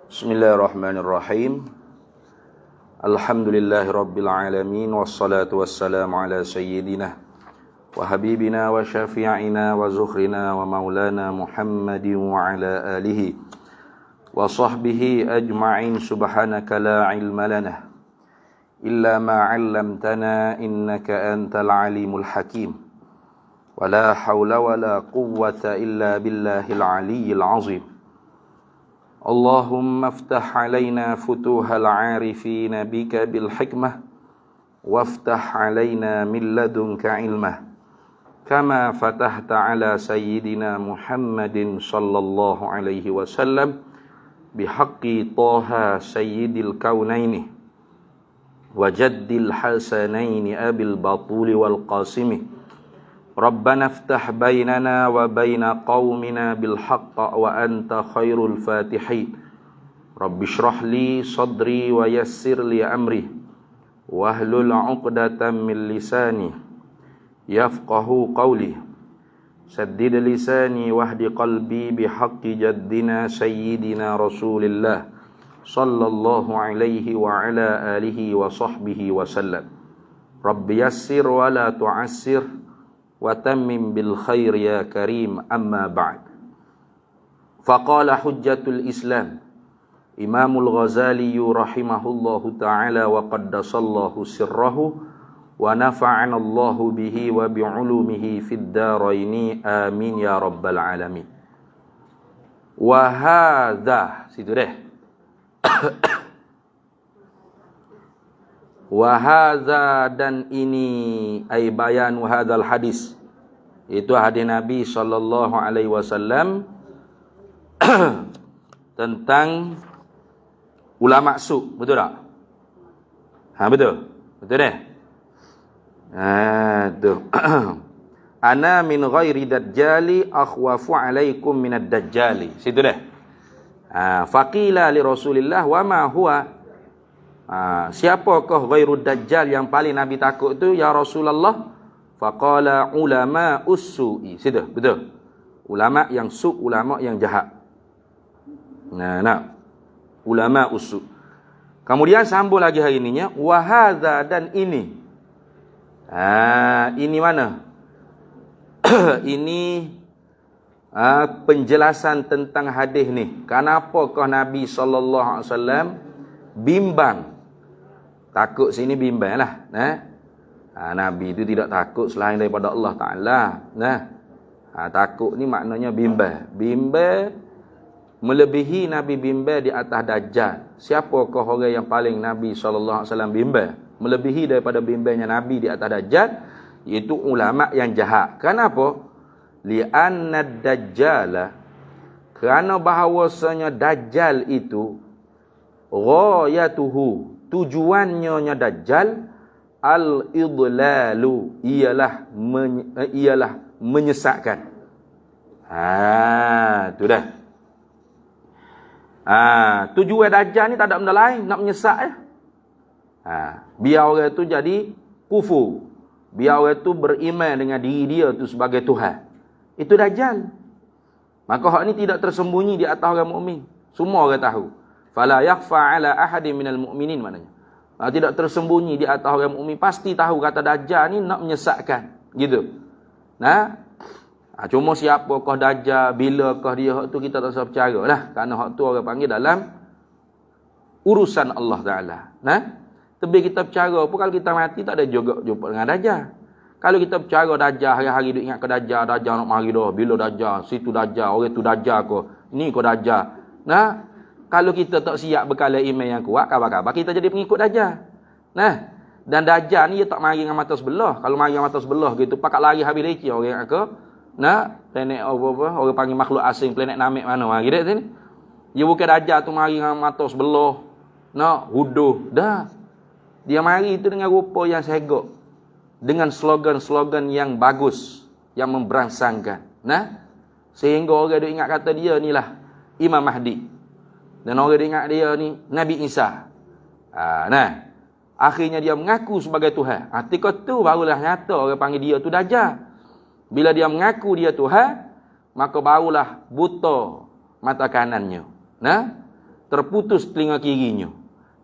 Bismillahirrahmanirrahim. Alhamdulillahi rabbil alamin, wassalatu wassalamu ala sayyidina wa habibina wa syafi'ina wa zuhrina wa maulana Muhammadin wa ala alihi wa sahbihi ajma'in. Subhanaka la ilma lana illa ma 'allamtana innaka antal alimul hakim. Wa la hawla wa la quwwata illa billahil aliyyil azim. Allahumma aftah alaina futuhal arifina bika bil hikmah waftah alaina min ladunka ilmah kama fatahta ala sayyidina Muhammadin sallallahu alaihi wasallam bihaqqi Taha sayyidil kaunaini wa jaddil hasanaini abil batuli wal qasimi. Rabbana aftah bainana wa baina qaumina bil haqq wa anta khairul fatihin. Rabbi shrah li sadri wa yassir li amri wahlul 'uqdatam min lisani yafqahu qawli. Saddid lisani wahdi qalbi bihaqqi jaddina sayyidina Rasulillah sallallahu alaihi wa ala alihi wa sahbihi wa sallam. Rabbi yassir wa la tu'assir wa tammim bil khair ya karim, amma ba'd. Faqala hujjatul Islam Imamul Ghazali rahimahullahu ta'ala wa qaddasallahu sirrahu wa nafa'ana Allahu bihi wa bi'ulumihi fid daraini amin ya rabbal alamin. Wa hadza, situ deh. Wa hadza, dan ini, ay bayanu hadzal hadis, itu hadis Nabi sallallahu alaihi wasallam tentang ulama su, betul tak? Betul. Betul deh. Tuh. Ana min ghairi dajjali akhwafu alaikum minad dajjali. Situ deh. Faqila li Rasulillah wa ma huwa? Siapakah ghairud dajjal yang paling Nabi takut tu ya Rasulullah? Faqala ulama ussu'i. Sudah, betul. Ulama yang su, ulama yang jahat. Nah. Ulama ussu. Kemudian sambung lagi hari ininya, wa hadza, dan ini. Ini mana? Ini penjelasan tentang hadis ni. Kenapakah Nabi sallallahu alaihi wasallam bimbang? Takut sini bimbang lah. Nabi itu tidak takut selain daripada Allah Ta'ala. Takut ni maknanya bimbang. Bimbang melebihi Nabi bimbang di atas Dajjal. Siapakah orang yang paling Nabi SAW bimbang? Melebihi daripada bimbangnya Nabi di atas Dajjal, iaitu ulama yang jahat. Kenapa? Li'anna Dajjala, kerana bahawasanya Dajjal itu ghayatuhu, tujuannya Dajjal al-idlalu, ialah menyesatkan. Tu dah. Tujuan Dajjal ni tak ada benda lain, nak menyesat. Biar orang tu jadi kufur, biar orang tu beriman dengan diri dia tu sebagai Tuhan. Itu Dajjal. Maka hak ni tidak tersembunyi di atas orang mukmin. Semua orang tahu. Fala yakhfa ala ahadin minal mu'minin, maknanya tidak tersembunyi di atas orang mukmin, pasti tahu kata Dajjal ni nak menyesatkan, gitu. Cuma siapakah Dajjal, bilakah dia, hak tu kita tak usah percaya lah, kerana hak tu orang panggil dalam urusan Allah Ta'ala. Tapi kita percaya pun kalau kita mati tak ada juga jumpa dengan Dajjal. Kalau kita percaya Dajjal, hari-hari duk ingat ke Dajjal nak mari dah, bila Dajjal, situ Dajjal, orang tu Dajjal ke, ni ke Dajjal. Kalau kita tak siap bekal iman yang kuat, kabar-kabar kita jadi pengikut Dajjal. Dan Dajjal ni dia tak mari dengan mata sebelah. Kalau mari dengan mata sebelah gitu, pakat lari habis leceh orang ke. Planet apa-apa, orang panggil makhluk asing, planet Namek mana mari dak sini. Dia bukan Dajjal tu mari dengan mata sebelah. Huduh. Dah. Dia mari itu dengan rupa yang segak. Dengan slogan-slogan yang bagus, yang memberangsangkan. Sehingga orang dia ingat kata dia ni lah Imam Mahdi. Dan orang ingat dia ni Nabi Isa. Akhirnya dia mengaku sebagai Tuhan. Ketika tu barulah nyata orang panggil dia tu Dajjal. Bila dia mengaku dia Tuhan, maka barulah buta mata kanannya. terputus telinga kirinya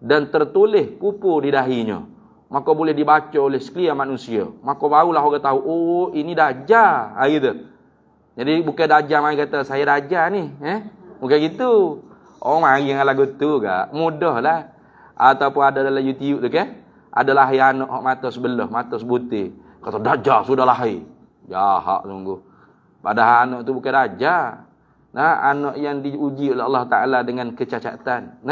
dan tertoleh kupu di dahinya, maka boleh dibaca oleh sekalian manusia. Maka barulah orang tahu, oh ini Dajjal. Gitu. Jadi bukan Dajjal mari kata saya Dajjal ni, bukan gitu. Orang mari dengan lagu tu gak, mudahlah. Ataupun ada dalam YouTube tu kan, adalah yang anak mata sebelah, mata sebutir. Kata Dajjal sudah lahir. Jahat sungguh. Padahal anak tu bukan Dajjal. Anak yang diuji oleh Allah Ta'ala dengan kecacatan.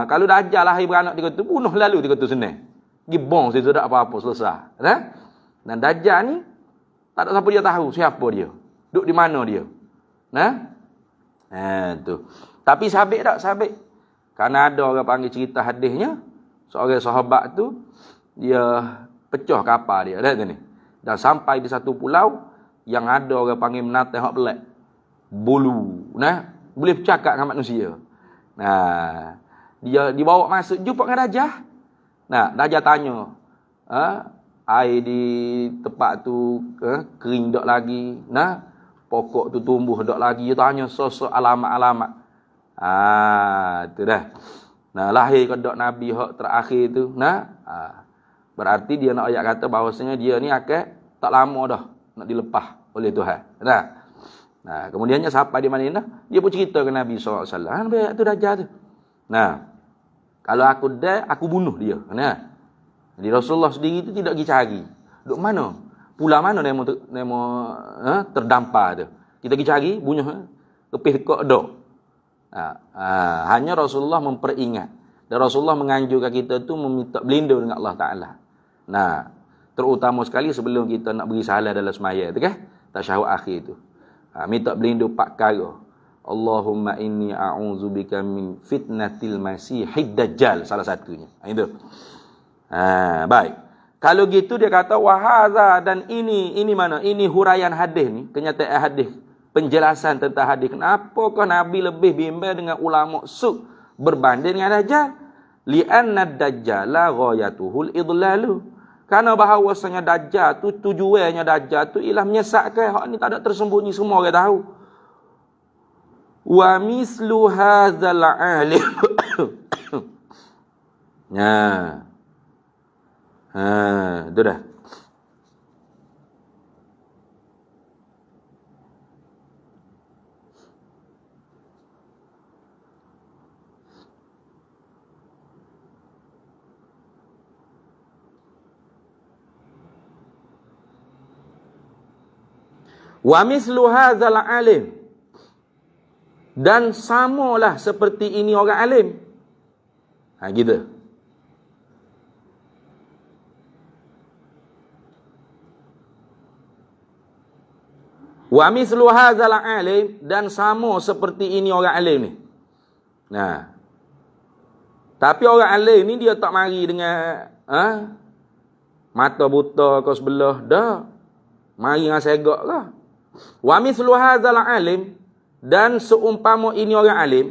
Kalau Dajjal lahir beranak dia kata, bunuh lalu dia kata senang. Gibong situ tak apa-apa, selesai. Dan Dajjal ni, tak ada siapa dia tahu siapa dia. Duduk di mana dia. Tu. Tapi sabit tak? Sabit. Kerana ada orang panggil cerita hadisnya, seorang sahabat tu, dia pecah kapal dia. Lihat ni. Dan sampai di satu pulau, yang ada orang panggil menatang hak belak. Bulu. Boleh bercakap dengan manusia. Dia dibawa masuk, jumpa dengan Dajjal. Dajjal tanya, air di tempat tu kering tak lagi, pokok tu tumbuh tak lagi. Dia tanya sosok alamat-alamat. Tu dah. Lahir ke dak Nabi hak terakhir tu. Berarti dia nak ayat kata bahawasanya dia ni akan tak lama dah nak dilepas oleh Tuhan. Kemudiannya sampai di mana dia pun cerita ke Nabi SAW. Baik tu Dajjal tu. Kalau aku aku bunuh dia. Jadi Rasulullah sendiri tu tidak pergi cari. Duk mana? Pulau mana nemo terdampar tu. Kita pergi cari, bunuh. Kepih kok dok. Hanya Rasulullah memperingat. Dan Rasulullah menganjurkan kita tu meminta berlindung dengan Allah Ta'ala. Terutama sekali sebelum kita nak beri salah dalam semaya tu kan? Tasyahud akhir tu. Minta berlindung 4 perkara. Allahumma inni a'udzubika min fitnatil masihid dajjal, salah satunya. Itu. Baik. Kalau gitu dia kata wahaza, dan ini mana? Ini huraian hadis ni, kenyataan hadis, penjelasan tentang hadis. Kenapakah Nabi lebih bimbang dengan ulama suk berbanding dengan Dajjal? Li'anna ad-dajjala ghayatuhul idlalu. Karena bahawasanya Dajjal tu, tujuannya Dajjal tu ialah menyesatkan. Hak ni tak ada tersembunyi, semua orang tahu. Wa mislu hadzal alim. Itu dah. Wa mislu hadzal alim, dan samalah seperti ini orang alim. Gitu. Wa mislu hadzal alim, dan sama seperti ini orang alim ni. Tapi orang alim ni dia tak mari dengan mata buta ke sebelah dah. Mari dengan segak ke. Wa mislu hadzal alim, dan seumpama ini orang alim,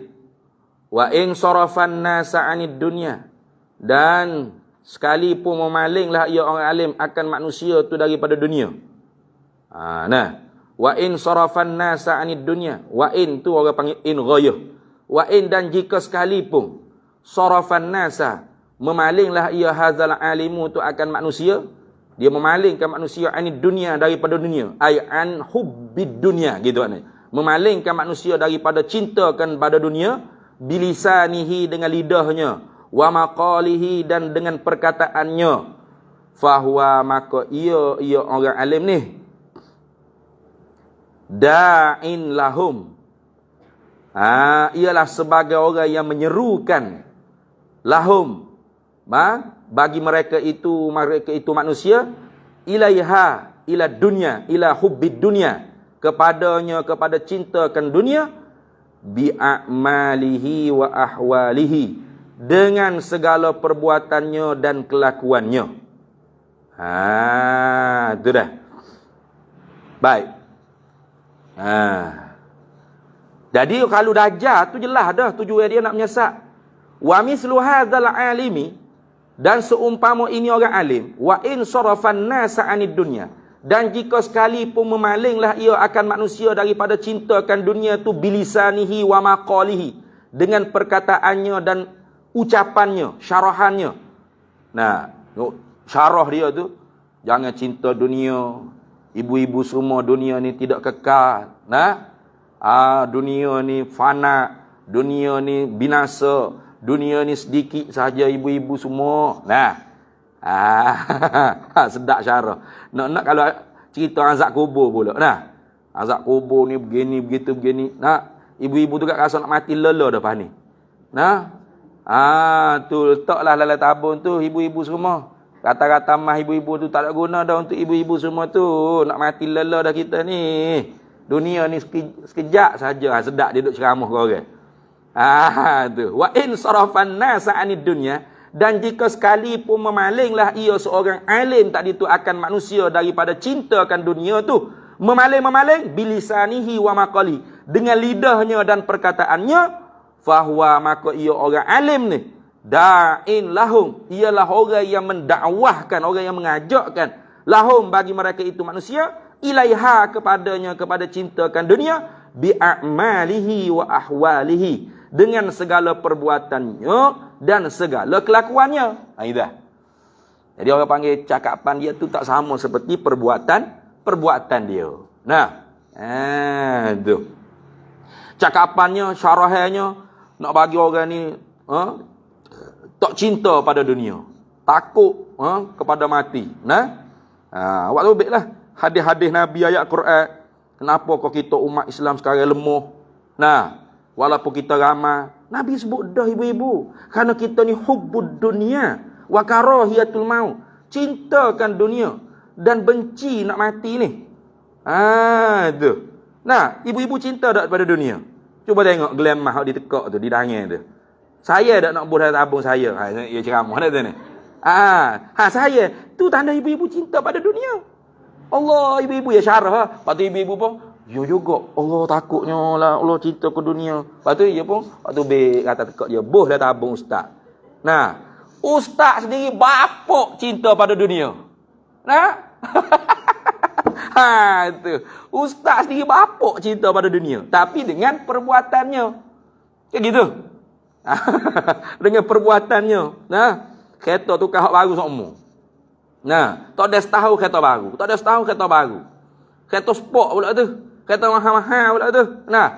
wa in sarafan nasa 'anid dunya, dan sekalipun memalinglah ia orang alim akan manusia tu daripada dunia. Wa in sarafan nasa 'anid dunya, wa in tu orang panggil in ghayah. Wa in, dan jika sekalipun sarafan nasa, memalinglah ia hadzal alimu tu akan manusia, dia memalingkan manusia anid dunia, daripada dunia, ay an hubbid dunia, gitu maknanya. Memalingkan manusia daripada cintakan pada dunia, bilisanihi, dengan lidahnya, wa maqalihi, dan dengan perkataannya, fahuwa, maka ia orang alim ni, da'in lahum, ialah sebagai orang yang menyerukan lahum, bagi mereka itu manusia, ilaiha, ila dunya, ila hubbid dunya, kepadanya, kepada cintakan dunia, bi'amalihi wa ahwalihi, dengan segala perbuatannya dan kelakuannya. Itu dah. Baik. Jadi kalau Dajjal tu jelas dah tujuan dia nak menyesat. Wa mislu hadzal alimi, dan seumpama ini orang alim, wa in sarafan nasa 'anid dunya, dan jika sekalipun memalinglah ia akan manusia daripada cintakan dunia tu, bilisanihi wa maqalihi, dengan perkataannya dan ucapannya, syarahannya. Nah, syarah dia tu, jangan cinta dunia. Ibu-ibu semua, dunia ni tidak kekal. Nah, dunia ni fana, dunia ni binasa, dunia ni sedikit saja ibu-ibu semua. Nah, sedap syarah. Nak kalau cerita azab kubur pula. Nah, azab kubur ni begini, begitu, begini. Nah, ibu-ibu tu kat rasa nak mati lelo dah pas ni. Nah, tu letaklah dalam tabung tu ibu-ibu semua. Kata-kata mah ibu-ibu tu tak ada guna dah untuk ibu-ibu semua tu. Nak mati lelo dah kita ni. Dunia ni sekejap saja. Sedap dia duduk ceramah kau orang. Tu. Wa in sarafan nasa anid dunya. Dan jika sekalipun memalinglah ia seorang alim tadi tu akan manusia daripada cintakan dunia tu. Memaling-memaling bilisanihi wa maqali. Dengan lidahnya dan perkataannya. Fahuwa maka ia orang alim ni. Da'in lahum. Ialah orang yang mendakwahkan, orang yang mengajakkan. Lahum bagi mereka itu manusia. Ilaiha kepadanya, kepada cintakan dunia. Bi'a'malihi wa ahwalihi. Dengan segala perbuatannya dan segala kelakuannya. Dah. Jadi orang panggil cakapan dia tu tak sama seperti perbuatan dia. Nah. Tu. Cakapannya, syarahannya nak bagi orang ni tak cinta pada dunia. Takut kepada mati. Nah. Awak tahu baiklah hadis-hadis Nabi ayat Quran. Kenapa kau kita umat Islam sekarang lemah? Nah, walaupun kita ramai, Nabi sebut dah ibu-ibu. Kerana kita ni hubbud dunia wa karahiyatul maut. Cintakan dunia dan benci nak mati ni. Tu. Nah, ibu-ibu cinta tak pada dunia? Cuba tengok glamour hak ditekak tu, di dangir tu. Saya dak nak buat dalam tabung saya. Ya ceramah dah tu ni. Saya tu tanda ibu-ibu cinta pada dunia. Allah, ibu-ibu ya syarah. Lepas tu ibu-ibu pun, ya juga. Allah takutnya lah, Allah cinta ke dunia. Lepas tu dia pun, lepas tu kata tekak dia, boh dah tabung ustaz. Nah, ustaz sendiri bapak cinta pada dunia. Nah. Tu. Ustaz sendiri bapak cinta pada dunia. Tapi dengan perbuatannya. Kayak gitu. Dengan perbuatannya. Nah, kereta tu kahak baru semua. Nah, tak ada setahun kereta baru. Tak ada setahun kereta baru. Kereta sport pula tu. Kereta mahal-mahal pula tu. Nah.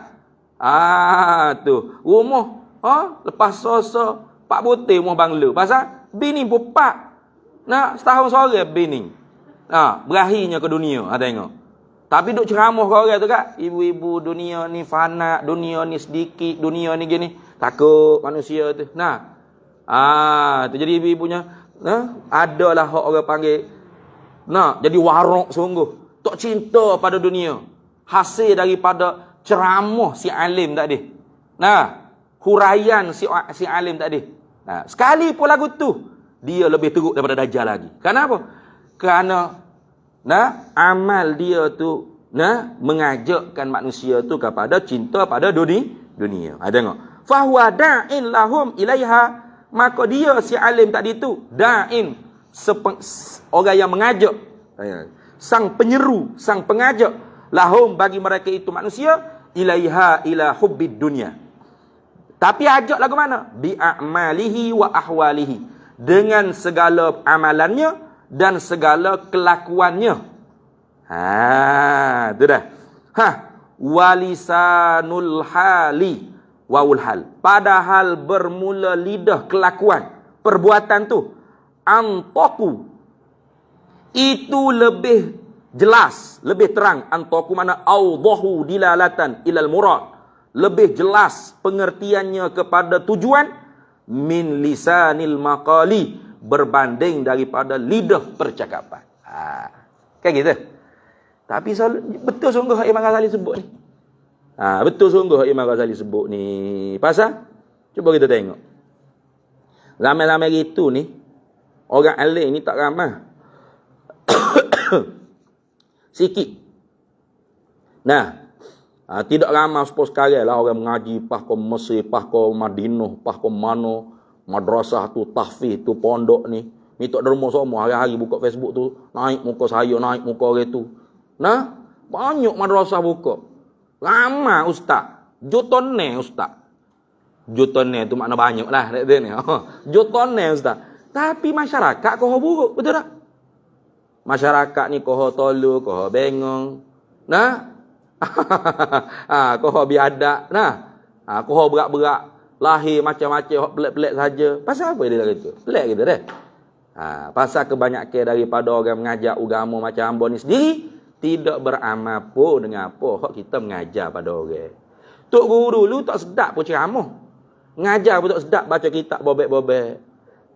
Tu. Rumah. Lepas sosa. Pak butir rumah bangla. Pasal bini bupak. Nah, setahun sore bini. Berakhirnya ke dunia. Tengok. Tapi duk ceramah ke orang tu kan. Ibu-ibu dunia ni fana. Dunia ni sedikit. Dunia ni gini. Takut manusia tu. Nah. Tu jadi ibu-ibunya. Adalah orang panggil. Nah. Jadi warok sungguh. Tak cinta pada dunia. Hasil daripada ceramah si alim tadi. Nah. Huraian si alim tadi. Nah. Sekali pun lagu tu. Dia lebih teruk daripada Dajjal lagi. Kenapa? Kerana amal dia tu mengajakkan manusia tu kepada cinta pada dunia. Tengok. Fahuwa da'in lahum ilaiha. Maka dia si alim tadi tu da'in, orang yang mengajak, sang penyeru, sang pengajak, lahum bagi mereka itu manusia, ilaiha ila hubbid dunia. Tapi ajak lagu mana? Bi'a'malihi wa ahwalihi. Dengan segala amalannya dan segala kelakuannya. Itu dah. Walisanul hali waul hal. Padahal bermula lidah kelakuan, perbuatan tu. Antaku. Itu lebih jelas, lebih terang. Antaku mana awdahu dilalatan ilal murad. Lebih jelas pengertiannya kepada tujuan. Min lisanil maqali. Berbanding daripada lidah percakapan. Kan gitu. Tapi betul sungguh Imam Ghazali sebut ni. Betul sungguh Imam Ghazali sebut ni. Pasal cuba kita tengok. Ramai-ramai gitu ni, orang alim ni tak ramai. Sikit. Nah, tidak ramai seperti sekarang lah orang mengaji pas ke Mesir, pas ke Madinah, pas ke mana. Madrasah tu, tahfiz tu, pondok ni. Minta derma semua. Hari-hari buka Facebook tu. Naik muka saya, naik muka orang tu. Nah, banyak madrasah buka. Ramai ustaz. Jutone ustaz. Jutone tu makna banyak lah dia ni. Jutone ustaz. Tapi masyarakat koho buruk, betul tak? Masyarakat ni koho tolu, koho bengong. Nah. Koho biadak. Nah. Koho berak-berak. Lahir macam-macam, pelik-pelik saja. Pasal apa dia kata? Pelik gitu deh. Pasal kebanyakan daripada orang mengajar agama macam hamba ni sendiri tidak beramal pun dengan apa hak kita mengajar pada orang. Tok guru dulu tak sedap pun ceramah. Mengajar pun tak sedap baca kitab bobek-bobek.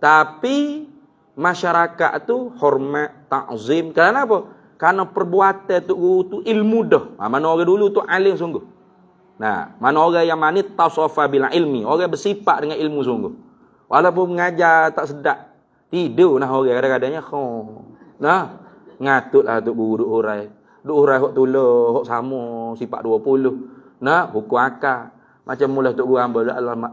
Tapi masyarakat tu hormat, takzim. Kerana apa? Kerana perbuatan tok guru tu ilmu dah. Mana orang dulu tu alim sungguh. Nah, mana orang yang mani tasafa bil ilmi, orang bersifat dengan ilmu sungguh. Walaupun mengajar tak sedap, tidur nah orang kadang-kadangnya nah, ngatutlah tok guru duk hurai. Duk hurai hok tulah, hok sama sifat 20. Nah, hukum akal. Macam mula tok guru hamba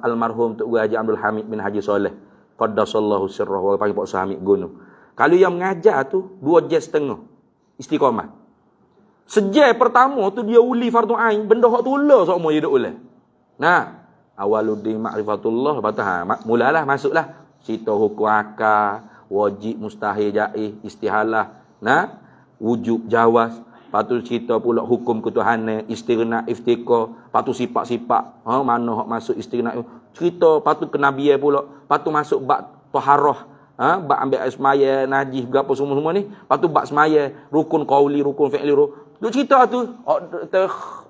almarhum tok guru Haji Abdul Hamid bin Haji Soleh. Qaddasallahu sirrahu, orang panggil Pak Samit Gunung. Kalau yang mengajar tu 2.5 istiqamah. Sejak pertama tu dia uli fardu ain, benda hak tula semua dia duk uli. Nah, awaluddin ma'rifatullah, lepas tu mulalah masuklah cerita hukum akal, wajib, mustahil, jaiz, istihalah, nah, wujub, jawaz. Lepas tu cerita pula hukum ketuhanan, istirna, iftiqah, lepas tu sifat-sifat, mana hak masuk istirna, cerita, lepas tu kenabian pula, lepas tu masuk bab taharah, bab ambil air semaya, najis, berapa semua-semua ni, lepas tu bab semaya, rukun qauli, rukun fi'li, duk cerita tu,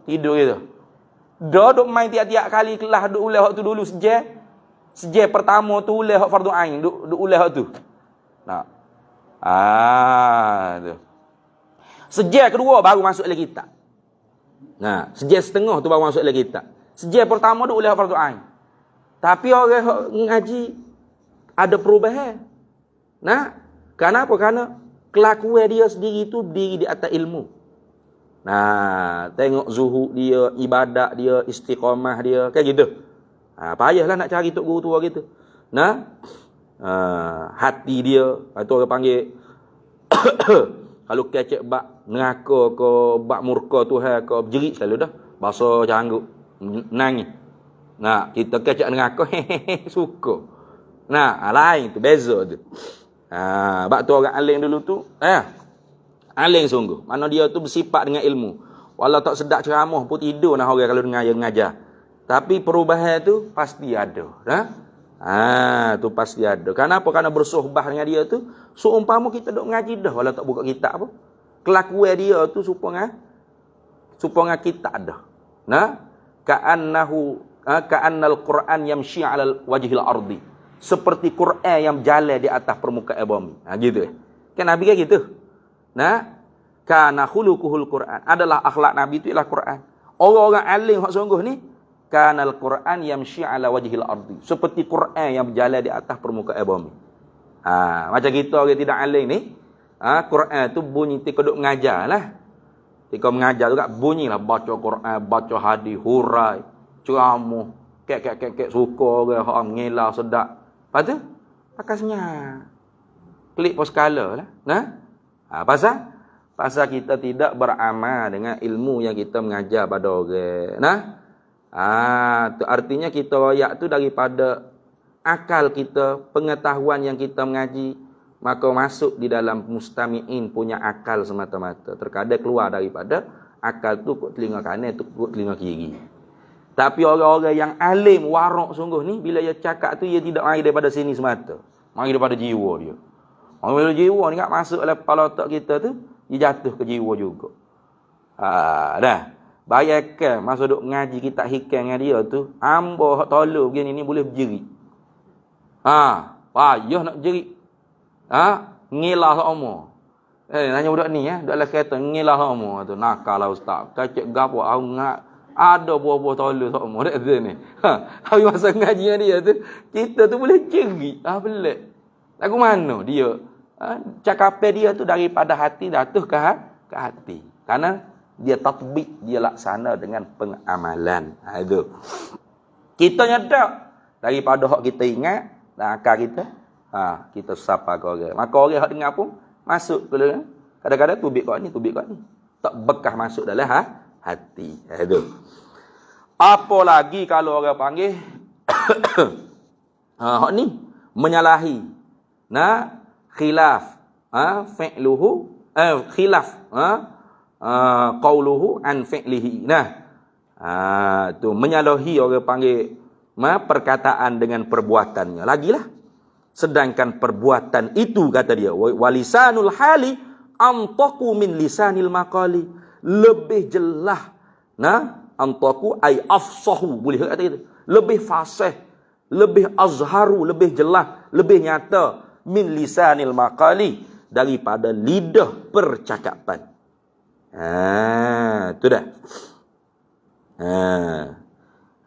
tidur gitu. Dah duk main tiap-tiap kali kelas duk ulah hak tu dulu sejak pertama tu ulah hak fardu ain, duk ulah hak tu. Nah. Tu. Sejak kedua baru masuk dalam kitab. Nah, sejak setengah tu baru masuk dalam kitab. Sejak pertama duk ulah hak fardu ain. Tapi orang hak ngaji ada perubahan. Nah, kenapa? Karena kelakuan dia sendiri tu berdiri di atas ilmu. Nah, tengok zuhud dia, ibadat dia, istiqamah dia, kan gitu. Payahlah nak cari tok guru tua gitu. Nah, hati dia, itu orang panggil kalau kecek bak neraka ke bak murka Tuhan ke berjerit selalu dah. Bahasa canggut, nangis. Nah, kita kecek neraka suka. Nah, lain tu, beza tu. Bak tu orang alim dulu tu, alim sungguh. Mana dia tu bersifat dengan ilmu. Walau tak sedap ceramah pun tidur nah orang kalau dengar yang mengajar. Tapi perubahan tu pasti ada. Tu pasti ada. Kenapa? Karena bersohbah dengan dia tu, seumpama kita duk mengaji dah walau tak buka kitab apa. Kelakuan dia tu supaya kitab dah. Nah, ka'annal Quran yamshi 'alal wajhil ardi. Seperti Quran yang berjalan di atas permukaan bumi. Gitu. Kan Nabi kan gitu. Nah, kana khuluquhul Quran. Adalah akhlak Nabi itu ialah Quran. Orang-orang alim hak sungguh ni, kanal Quran yamshi 'ala wajhil ardi. Seperti Quran yang berjalan di atas permukaan bumi. Macam kita orang tidak alim ni, Quran tu bunyi ketika duk mengajar lah. Ketika mengajar tu kat bunyilah baca Quran, baca hadis, hurai, ceramah, kek suka orang hak mengelah sedap. Lepas tu pakai senyap. Klik pos skala lah. Nah, pasal kita tidak beramal dengan ilmu yang kita mengajar pada orang. Nah, tu artinya kita royak tu daripada akal kita, pengetahuan yang kita mengaji, maka masuk di dalam mustami'in punya akal semata-mata. Terkadang keluar daripada akal tu kok telinga kanan, tu kok telinga kiri. Tapi orang-orang yang alim, warak sungguh ni, bila dia cakap tu, dia tidak mari daripada sini semata. Mari daripada jiwa dia. Mari daripada jiwa ni kat masuk dalam kepala otak kita tu, dia jatuh ke jiwa juga. Dah. Bayangkan masa duk ngaji kitab hikam dengan dia tu, hamba hak tolong begini ni boleh berjerit. Payah nak jerit. Ngilah sama. Nanya budak ni dalam kereta ngilah sama tu. Nakallah ustaz. Kacik gapo ada buah-buah tolong sama dak tu ni. Hari masa ngaji dengan dia tu, kita tu boleh jerit. Pelik. Lagu mana dia? Cakapan dia tu daripada hati jatuh ke hati. Karena dia tatbik, dia laksana dengan pengamalan. Itu. Kita nyadar daripada hak kita ingat dan akal kita, kita sapa ke orang. Maka orang hak dengar pun masuk ke dalam. Kadang-kadang tubik kat ni. Tak bekas masuk dalam hati. Itu. Apa lagi kalau orang panggil Hak ni menyalahi. Nah, khilaf. Fi'luhu khilaf. Qauluhu an fi'lihi. Nah, tu menyalahi orang panggil perkataan dengan perbuatannya. Lagilah. Sedangkan perbuatan itu kata dia, walisanul hali antaqu min lisanil maqali. Lebih jelas. Nah, antaqu ay afsahu, boleh kata gitu. Lebih fasih, lebih azharu, lebih jelas, lebih nyata min lisanil maqali, daripada lidah percakapan. Tu dah.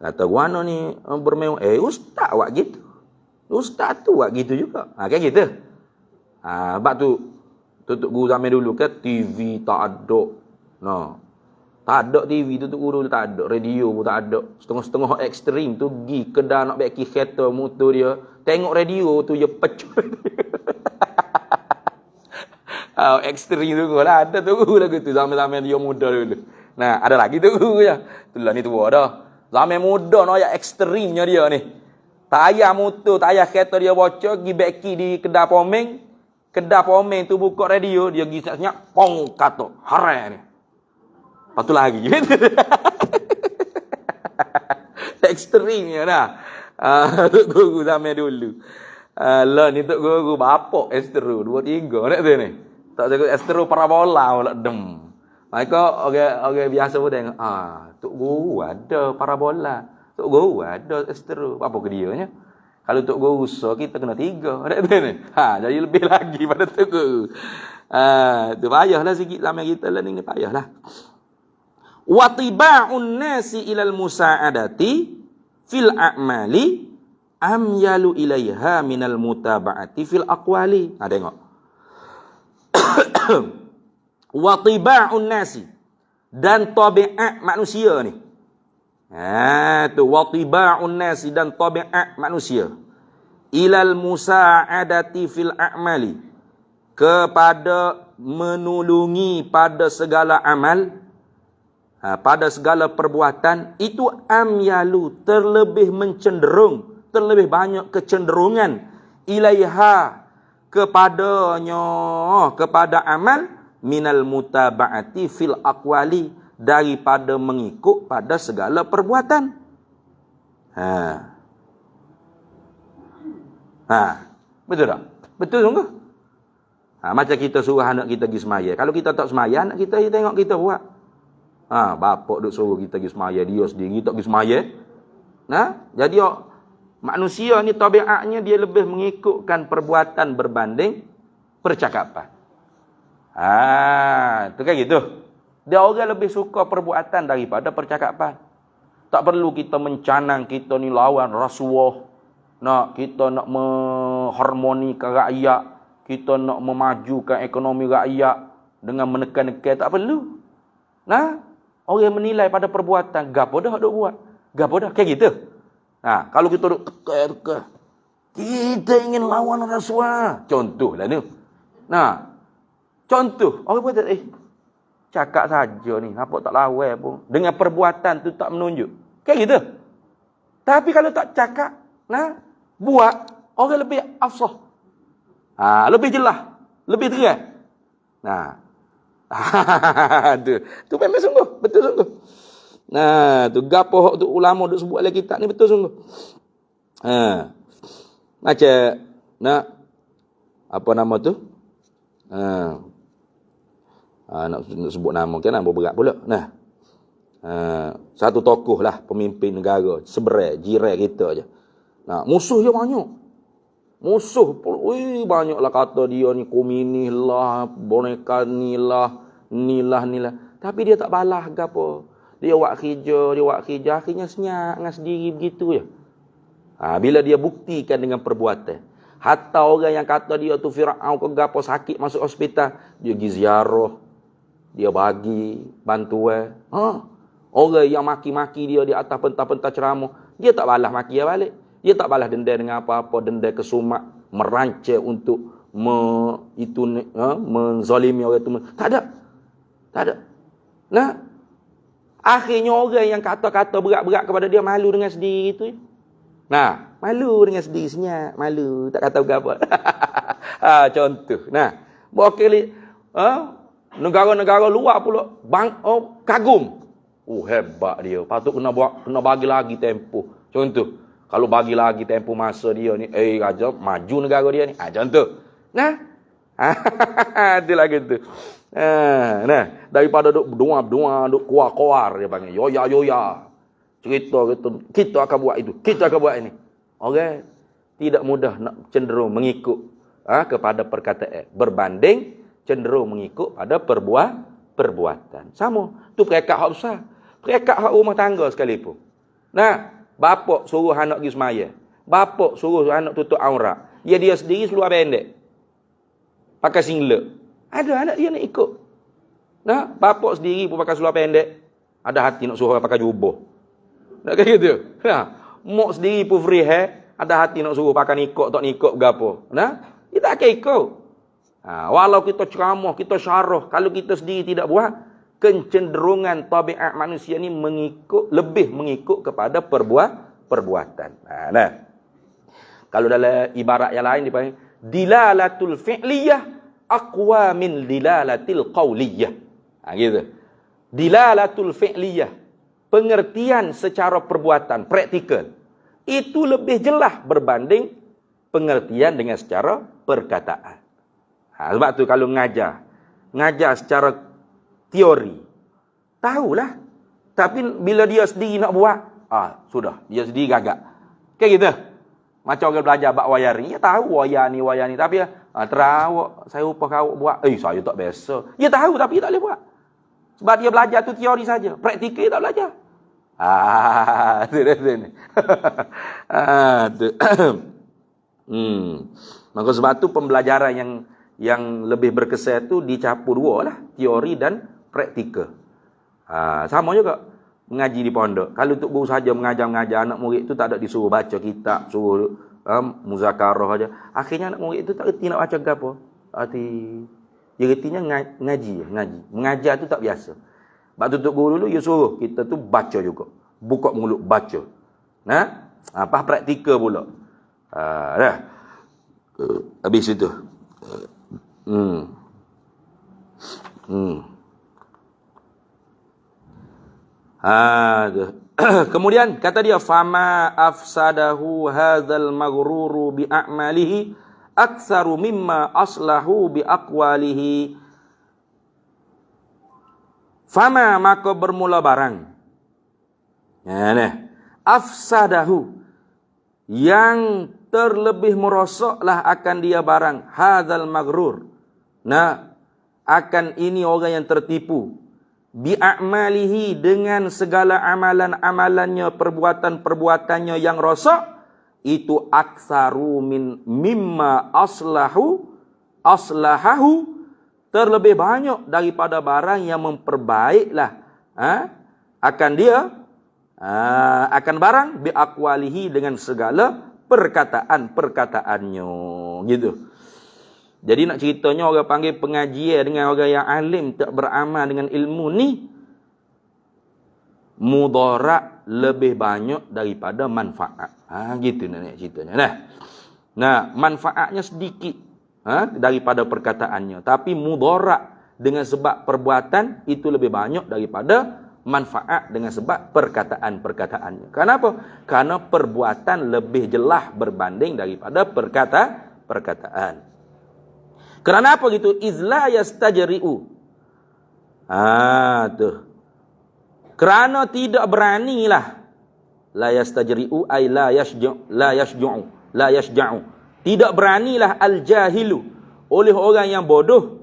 Kata guano ni bermewah. Ustaz buat gitu. Ustaz tu buat gitu juga. Kayak gitu. Sebab tu tutup guru zaman dulu kan TV tak ada. Tak ada TV tutup guru tak ada. Radio pun tak ada. Setengah-setengah ekstrim tu pergi kedai nak baiki kereta motor dia. Tengok radio tu dia pecah. Ekstrim tu lah. Ada tu guru lagu tu. Zaman-zaman dia muda dulu. Nah, ada lagi tu guru je. Itulah ni tua dah. Zaman muda no ya ekstrimnya dia ni. Tak payah motor, tak payah kereta dia bocor, pergi beki di kedai pomeng. Kedai pomeng tu buka radio, dia pergi senyap, pong kata, harai ni. Lepas tu lagi. Ekstrimnya dah. Tok guru zaman dulu. Lah ni tok guru bapak Astro 2-3 nak tu ni. Tak jaga Astro parabola pula dem. Maka orang biasa pun tengok, tok guru ada parabola. Tok guru ada Astro. Apa ke dia nya? Kalau tok guru so kita kena 3. Nak tu ni. Jadi lebih lagi pada tok guru. Tu payahlah sikit zaman kita lah ni payahlah. Wa tiba'un nasi ilal musa'adati fil a'mali amyalu ilaiha minal mutaba'ati fil aqwali. Tengok. Wa tiba'un nasi, dan tabiat manusia ni. Tu wa tiba'un nasi, dan tabiat manusia. Ilal musa'adati fil a'mali, kepada menulungi pada segala amal, pada segala perbuatan, itu amyalu, terlebih mencenderung, terlebih banyak kecenderungan, ilaiha, kepadanya, kepada amal, minal mutaba'ati fil aqwali, daripada mengikut pada segala perbuatan. Betul tak? Betul sungguh. Macam kita suruh anak kita pergi semaya. Kalau kita tak semaya, anak kita tengok kita buat. Bapak duk suruh kita pergi semaya, dia sendiri tak pergi semaya. Jadi manusia ni tabiatnya dia lebih mengikutkan perbuatan berbanding percakapan. Tu kan gitu. Dia orang lebih suka perbuatan daripada percakapan. Tak perlu kita mencanang kita ni lawan rasuah. Kita nak mengharmonikan rakyat. Kita nak memajukan ekonomi rakyat dengan menekan-nekan. Tak perlu. Orang menilai pada perbuatan. Gapo dah duk buat. Gapo dah. Kayak gitu. Kalau kita duk tekan-tekan. Kita ingin lawan rasuah. Contohlah ni. Contoh. Orang pun cakap saja ni. Apa tak lawan pun. Dengan perbuatan tu tak menunjuk. Kayak gitu. Tapi kalau tak cakap. Buat. Orang lebih afsah. Lebih jelas. Lebih terang. Tu memang sungguh. Betul sungguh. Tu gapo tu ulama duk sebut dalam kitab ni betul sungguh. Macam apa nama tu? Nak sebut nama kan nama berat pula. Satu tokoh lah pemimpin negara, seberai jiran kita aja. Musuh dia banyak. Musuh banyaklah kata dia ni komunis lah, boneka ni lah. Tapi dia tak balas ke apa. Dia buat kerja, akhirnya senyap dengan sendiri begitu je. Bila dia buktikan dengan perbuatan. Hatta orang yang kata dia tu Fir'aun ke gapo sakit masuk hospital, dia pergi ziarah. Dia bagi bantuan. Orang yang maki-maki dia di atas pentas-pentas ceramah, dia tak balas maki dia balik. Dia tak balas denda dengan apa-apa, denda kesumat, merancang untuk menzalimi orang itu. Tak ada. Akhirnya orang yang kata-kata berat-berat kepada dia malu dengan sendiri itu. Nah, malu dengan sedih senyap, malu, tak kata apa. Contoh. Nah, boleh negara-negara luar pula kagum. Hebat dia. Patut kena bagi lagi tempoh. Contoh, kalau bagi lagi tempoh masa dia ni, raja maju negara dia ni. Contoh. Nah. Itu lagi tu. Nah, daripada duk berdua, duk kuar-kuar dia panggil. Yoya. Cerita kita akan buat itu, kita akan buat ini. Orang tidak mudah nak cenderung mengikut kepada perkataan berbanding cenderung mengikut pada perbuatan. Sama, tu perekat hak besar. Perekat hak rumah tangga sekalipun. Nah, bapak suruh anak pergi semaya. Bapak suruh anak tutup aurat. Dia sendiri seluar pendek. Pakai singlet. Ada anak dia nak ikut. Nah, bapak sendiri pun pakai seluar pendek. Ada hati nak suruh pakai jubah. Nak kayak gitu. Mak sendiri pun free hair, ada hati nak suruh pakai nikok, tak nikok gapo. Nah, kita akan ikut. Walau kita ceramah, kita syarah, kalau kita sendiri tidak buat, kecenderungan tabiat manusia ni lebih mengikut kepada perbuatan. Nah. Kalau dalam ibarat yang lain dipanggil dilalatul fi'liyah aqwa min dilalatil qauliyah. Gitu. Dilalatul fi'liyah, pengertian secara perbuatan, praktikal, itu lebih jelas berbanding pengertian dengan secara perkataan. Sebab tu kalau ngajar secara teori, tahulah. Tapi bila dia sendiri nak buat, sudah, dia sendiri gagak. Kayak gitu. Macam orang belajar bab wiring, dia tahu wayar ni. Tapi terawak, saya upah kau buat. Saya tak biasa. Dia tahu tapi dia tak boleh buat. Sebab dia belajar tu teori saja. Praktikal dia tak belajar. Maka sebab tu pembelajaran yang lebih berkesan tu dicampur dua lah. Teori dan praktikal. Sama juga mengaji di pondok. Kalau untuk guru saja mengajar anak murid tu tak ada disuruh baca kitab, suruh muzakarah aja. Akhirnya anak murid tu tak reti nak baca ke apa. Dia retinya ngaji. Mengajar tu tak biasa. Sebab tu untuk guru dulu dia suruh kita tu baca juga. Buka mulut baca. Nah, apa praktikal pula. Dah. Habis itu. Kemudian kata dia fama afsadahu hadzal maghruru bi a'malihi aktsaru mimma aslahu bi aqwalihi. Fama, maka bermula barang. Afsadahu, yang terlebih merosaklah akan dia barang. Hadzal maghrur. Nah, akan ini orang yang tertipu. Bi'a'malihi, dengan segala amalan-amalannya, perbuatan-perbuatannya yang rosak. Itu aktsaru mimma aslahahu, terlebih banyak daripada barang yang memperbaiklah akan dia, akan barang biaqwalihi, dengan segala perkataannya, gitu. Jadi nak ceritanya orang panggil pengajian dengan orang yang alim tak beramal dengan ilmu ni, mudarat lebih banyak daripada manfaat. Gitu nak ceritanya. Nah, manfaatnya sedikit daripada perkataannya, tapi mudarat dengan sebab perbuatan itu lebih banyak daripada manfaat dengan sebab perkataannya. Kenapa? Karena perbuatan lebih jelas berbanding daripada perkataan. Kerana apa gitu? Izla yastajri'u. Tuh. Kerana tidak beranilah. La yastajri'u ay la yashja'u. Tidak beranilah al-jahilu, oleh orang yang bodoh,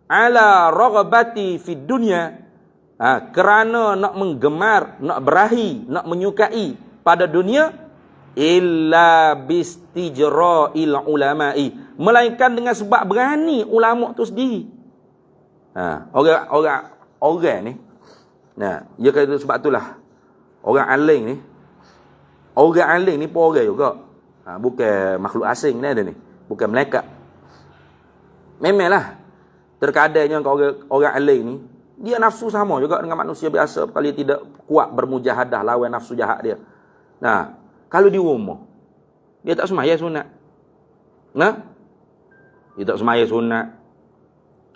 ala raghabati fid dunya, kerana nak menggemar, nak berahi, nak menyukai pada dunia, illa bistijra'il ulama'i, melainkan dengan sebab berani ulama tu sendiri. Orang ni, dia kata sebab itulah orang alim ni pun orang juga. Bukan makhluk asing ni ada ni, bukan malaikat. Memanglah terkadangnya orang alim ni, dia nafsu sama juga dengan manusia biasa, kalau dia tidak kuat bermujahadah lawan nafsu jahat dia. Kalau di rumah, dia tak semaya sunat. Nah, dia tak semaya sunat.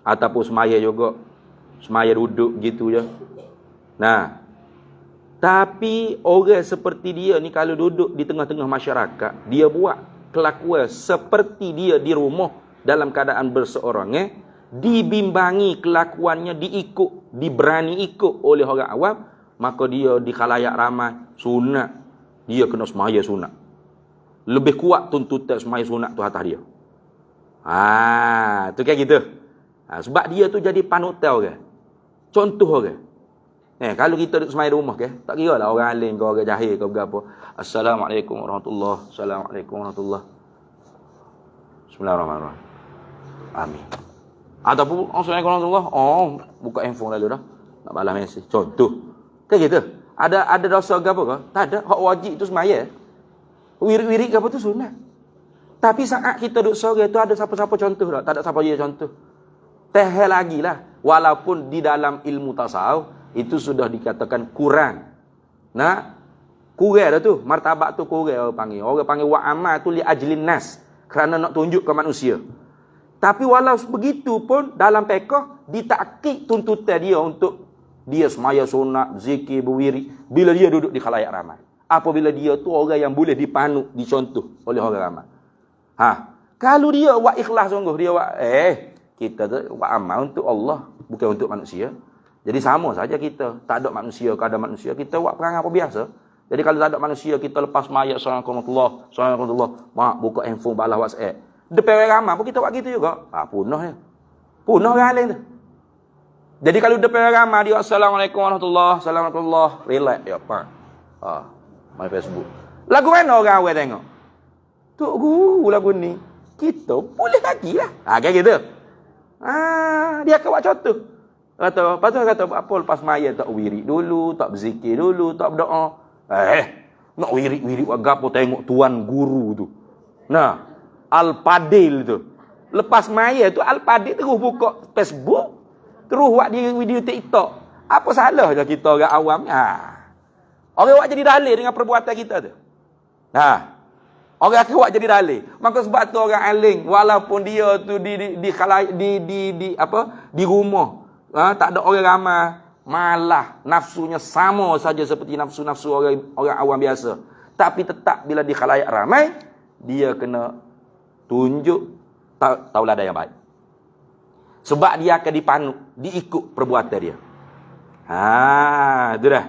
Ataupun semaya juga. Semaya duduk gitu je. Nah, tapi orang seperti dia ni kalau duduk di tengah-tengah masyarakat, dia buat kelakuan seperti dia di rumah dalam keadaan berseorang, dibimbangi kelakuannya, diberani ikut oleh orang awam, maka dia di khalayak ramai sunat, dia kena semaya sunat. Lebih kuat tuntutan semaya sunat tu atas dia. Tu kayak gitu. Sebab dia tu jadi panutan orang. Contoh orang. Kalau kita duduk semaya rumah tak kira lah orang alim ke orang jahil ke apa. Assalamualaikum warahmatullahi. Assalamualaikum warahmatullahi. Bismillahirrahmanirrahim. Amin. Ataupun Assalamualaikum warahmatullahi. Buka handphone lalu dah. Nak balas mesej. Contoh. Kayak gitu. Ada dosa ke apa ke? Tak ada. Hak wajib tu semaya. Wirid-wirid ke apa tu sunat. Tapi saat kita duduk sore tu ada siapa-siapa contoh tak? Tak ada siapa je contoh. Teh lagi lah. Walaupun di dalam ilmu tasawuf itu sudah dikatakan kurang. Kurang dah tu. Martabat tu kurang orang panggil. Orang panggil wa'amal tu li ajlin nas. Kerana nak tunjuk ke manusia. Tapi walau begitu pun dalam fiqh ditakkid tuntutan dia untuk dia semaya sunat, zikir, berwirid bila dia duduk di khalayak ramai. Apabila dia tu orang yang boleh dipanuk, dicontoh oleh orang ramai. Kalau dia buat ikhlas sungguh, dia buat kita tu buat amal untuk Allah, bukan untuk manusia. Jadi sama saja kita. Tak ada manusia, kada manusia, kita buat perangai apa biasa. Jadi kalau tak ada manusia, kita lepas mayat Assalamualaikum, mak buka handphone, balas WhatsApp. Depan orang ramai pun kita buat gitu juga. Punah je. Punah orang alim tu. Jadi kalau depan orang ramai, dia Assalamualaikum warahmatullahi, Assalamualaikum, relax. Ya, my Facebook. Lagu mana orang awal tengok? Tok guru lagu ni. Kita boleh lagi lah. Kayak gitu. Dia akan buat contoh. Lepas tu kata apa lepas maya tak wirid dulu, tak berzikir dulu, tak berdoa. Nak wirid-wirid buat gapo tengok tuan guru tu. Al-Padil tu. Lepas maya tu Al-Padil terus buka Facebook, terus buat video TikTok. Apa salah je kita orang awam? Orang buat jadi dalil dengan perbuatan kita tu. Orang akan buat jadi dalil. Maka sebab tu orang alim walaupun dia tu di rumah, tak ada orang ramai, malah nafsunya sama saja seperti nafsu-nafsu orang awam biasa. Tapi tetap bila di khalayak ramai, dia kena tunjuk tauladan yang baik. Sebab dia akan dipanuk, diikut perbuatan dia. Itu dah.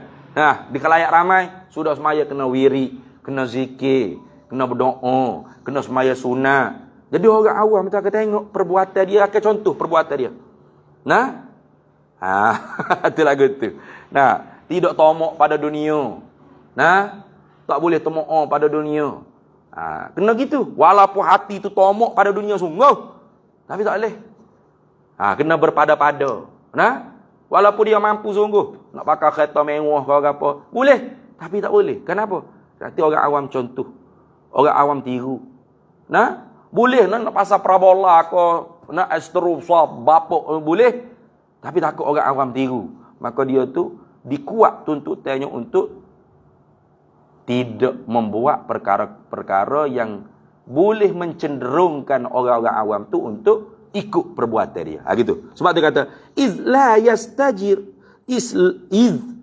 Di khalayak ramai, sudah semaya kena wiri, kena zikir, kena berdoa, kena semaya sunat. Jadi orang awam kita akan tengok perbuatan dia, akan contoh perbuatan dia. Itu lagu tu. Tidak tomok pada dunia. Tak boleh tomok pada dunia. Kena gitu. Walaupun hati tu tomok pada dunia sungguh, tapi tak boleh. Kena berpada-pada. Walaupun dia mampu sungguh, nak pakai kereta mewah ke apa, boleh. Tapi tak boleh. Kenapa? Nanti orang awam contoh. Orang awam tiru. Boleh nak pasal parabola ke, nak astrosop, bapak, boleh. Tapi takut orang awam tiru. Maka dia tu dikuat tuntutannya untuk tidak membuat perkara-perkara yang boleh mencenderungkan orang-orang awam tu untuk ikut perbuatan dia. Gitu. Sebab dia kata,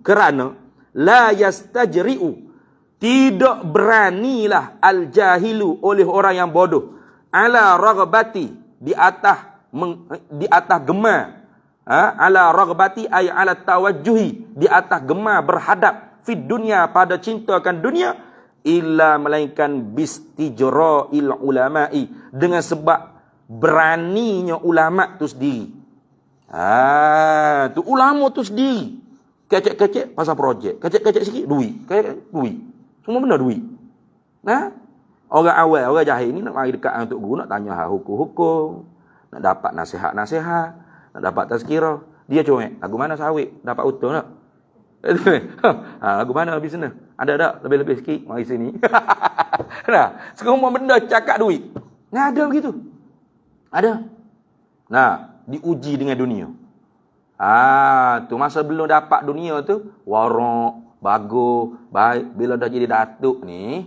kerana la yastajri'u, tidak beranilah al-jahilu oleh orang yang bodoh, ala raghbati, di atas gemar, ala raghbati ay ala tawajjuhi, di atas gemar berhadap fid dunia, pada cintakan dunia, illa melainkan bistijra'il ulama'i, dengan sebab beraninya ulama tu sendiri. Tu ulama tu sendiri kecek-kecek pasal projek, kecek-kecek sikit duit, duit, semua benda duit. Orang awal, orang jahil ni nak mari dekat untuk guru, nak tanya hukum-hukum, nak dapat nasihat-nasihat, nak dapat tazkirah. Dia cuek, lagu mana sawit, dapat utuh tak? Lagu mana bisnes? Ada tak? Lebih-lebih sikit, mari sini. Semua benda cakap duit. Ada begitu. Ada. Diuji dengan dunia. Tu masa belum dapat dunia tu, warak, bagus, baik. Bila dah jadi datuk ni,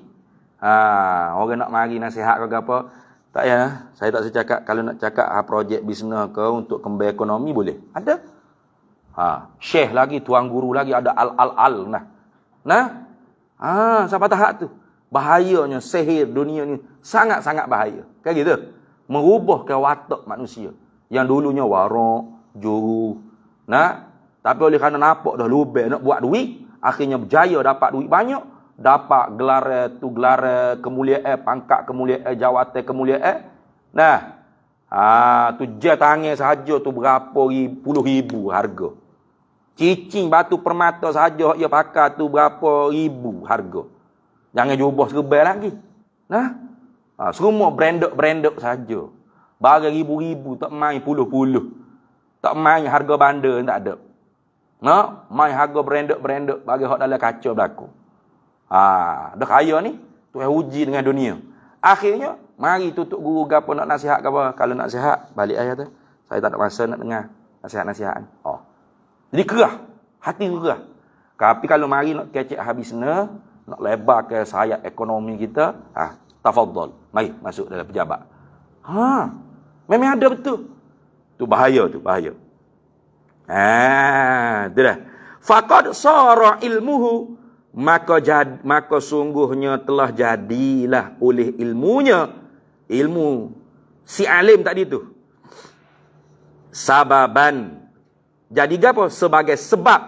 Orang nak mari nasihat ke apa, tak ya, saya tak cakap kalau nak cakap projek bisnes ke untuk kembang ekonomi boleh. Ada. Syekh lagi, tuan guru lagi, ada al. Siapa tahap tu? Bahayanya sihir dunia ni sangat-sangat bahaya. Kan gitu. Merubahkan watak manusia yang dulunya warak, juru. Tapi oleh kerana nampak dah lubang nak buat duit, akhirnya berjaya dapat duit banyak. Dapat gelar kemuliaan, pangkat kemuliaan, jawatan kemuliaan. Tu je tangan sahaja tu berapa puluh ribu harga. Cicing batu permata sahaja ia pakai tu berapa ribu harga. Jangan jubah serbai lagi. Semua branded saja. Barang ribu-ribu, tak main puluh-puluh. Tak main harga bandar, tak ada. Main harga branded bagi hak dalam kaca berlaku. Dah kaya ni, Tuhan uji dengan dunia. Akhirnya, mari tutup guru gapo nak nasihat ke apa. Kalau nak nasihat, balik ayat tu. Saya tak ada masa nak dengar nasihat-nasihat. Jadi kerah, hati kerah. Tapi kalau mari nak kecek habis nak lebar ke sayap ekonomi kita, tafadhal. Mari masuk dalam pejabat. Memang ada betul. Tu bahaya. Tu dah. Faqad sara ilmuhu, maka sungguhnya telah jadilah oleh ilmu si alim tadi tu sababan, jadi apa? Sebagai sebab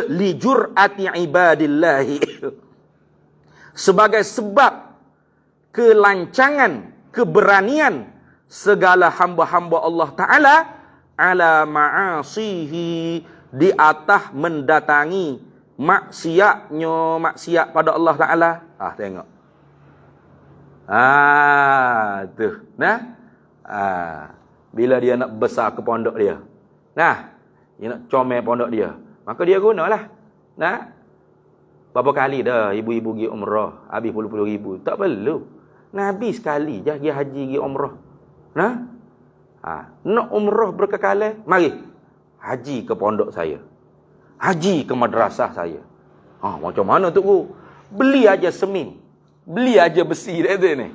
li jur'ati ibadillahi, sebagai sebab kelancangan, keberanian segala hamba-hamba Allah Ta'ala ala ma'asihi, di atas mendatangi maksiat pada Allah Ta'ala. Tengok. Bila dia nak besar ke pondok dia. Dia nak comel pondok dia. Maka dia gunalah. Berapa kali dah ibu-ibu pergi umrah, habis puluh-puluh ribu. Tak perlu. Nabi sekali je pergi haji, pergi umrah. Nak umrah berkekalan, mari haji ke pondok saya. Haji ke madrasah saya. Macam mana tu guru? Beli aja semen. Beli aja besi dia ni.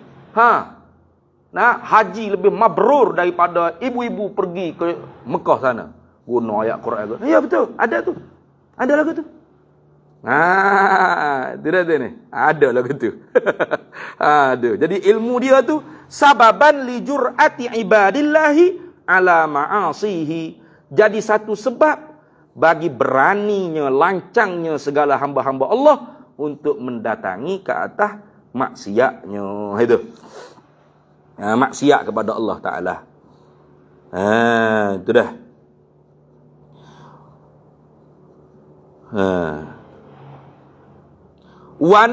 Haji lebih mabrur daripada ibu-ibu pergi ke Mekah sana. Guna ayat Quran. Ya betul, ada tu. Ada lagu tu. Tidak ada ni. Ada lagu tu. Ada. Jadi ilmu dia tu sababan li jur'ati ibadillahi ala ma'asihi. Jadi satu sebab bagi beraninya, lancangnya segala hamba-hamba Allah untuk mendatangi ke atas maksiatnya. Itu. Maksiat kepada Allah Ta'ala. Itu dah. Wa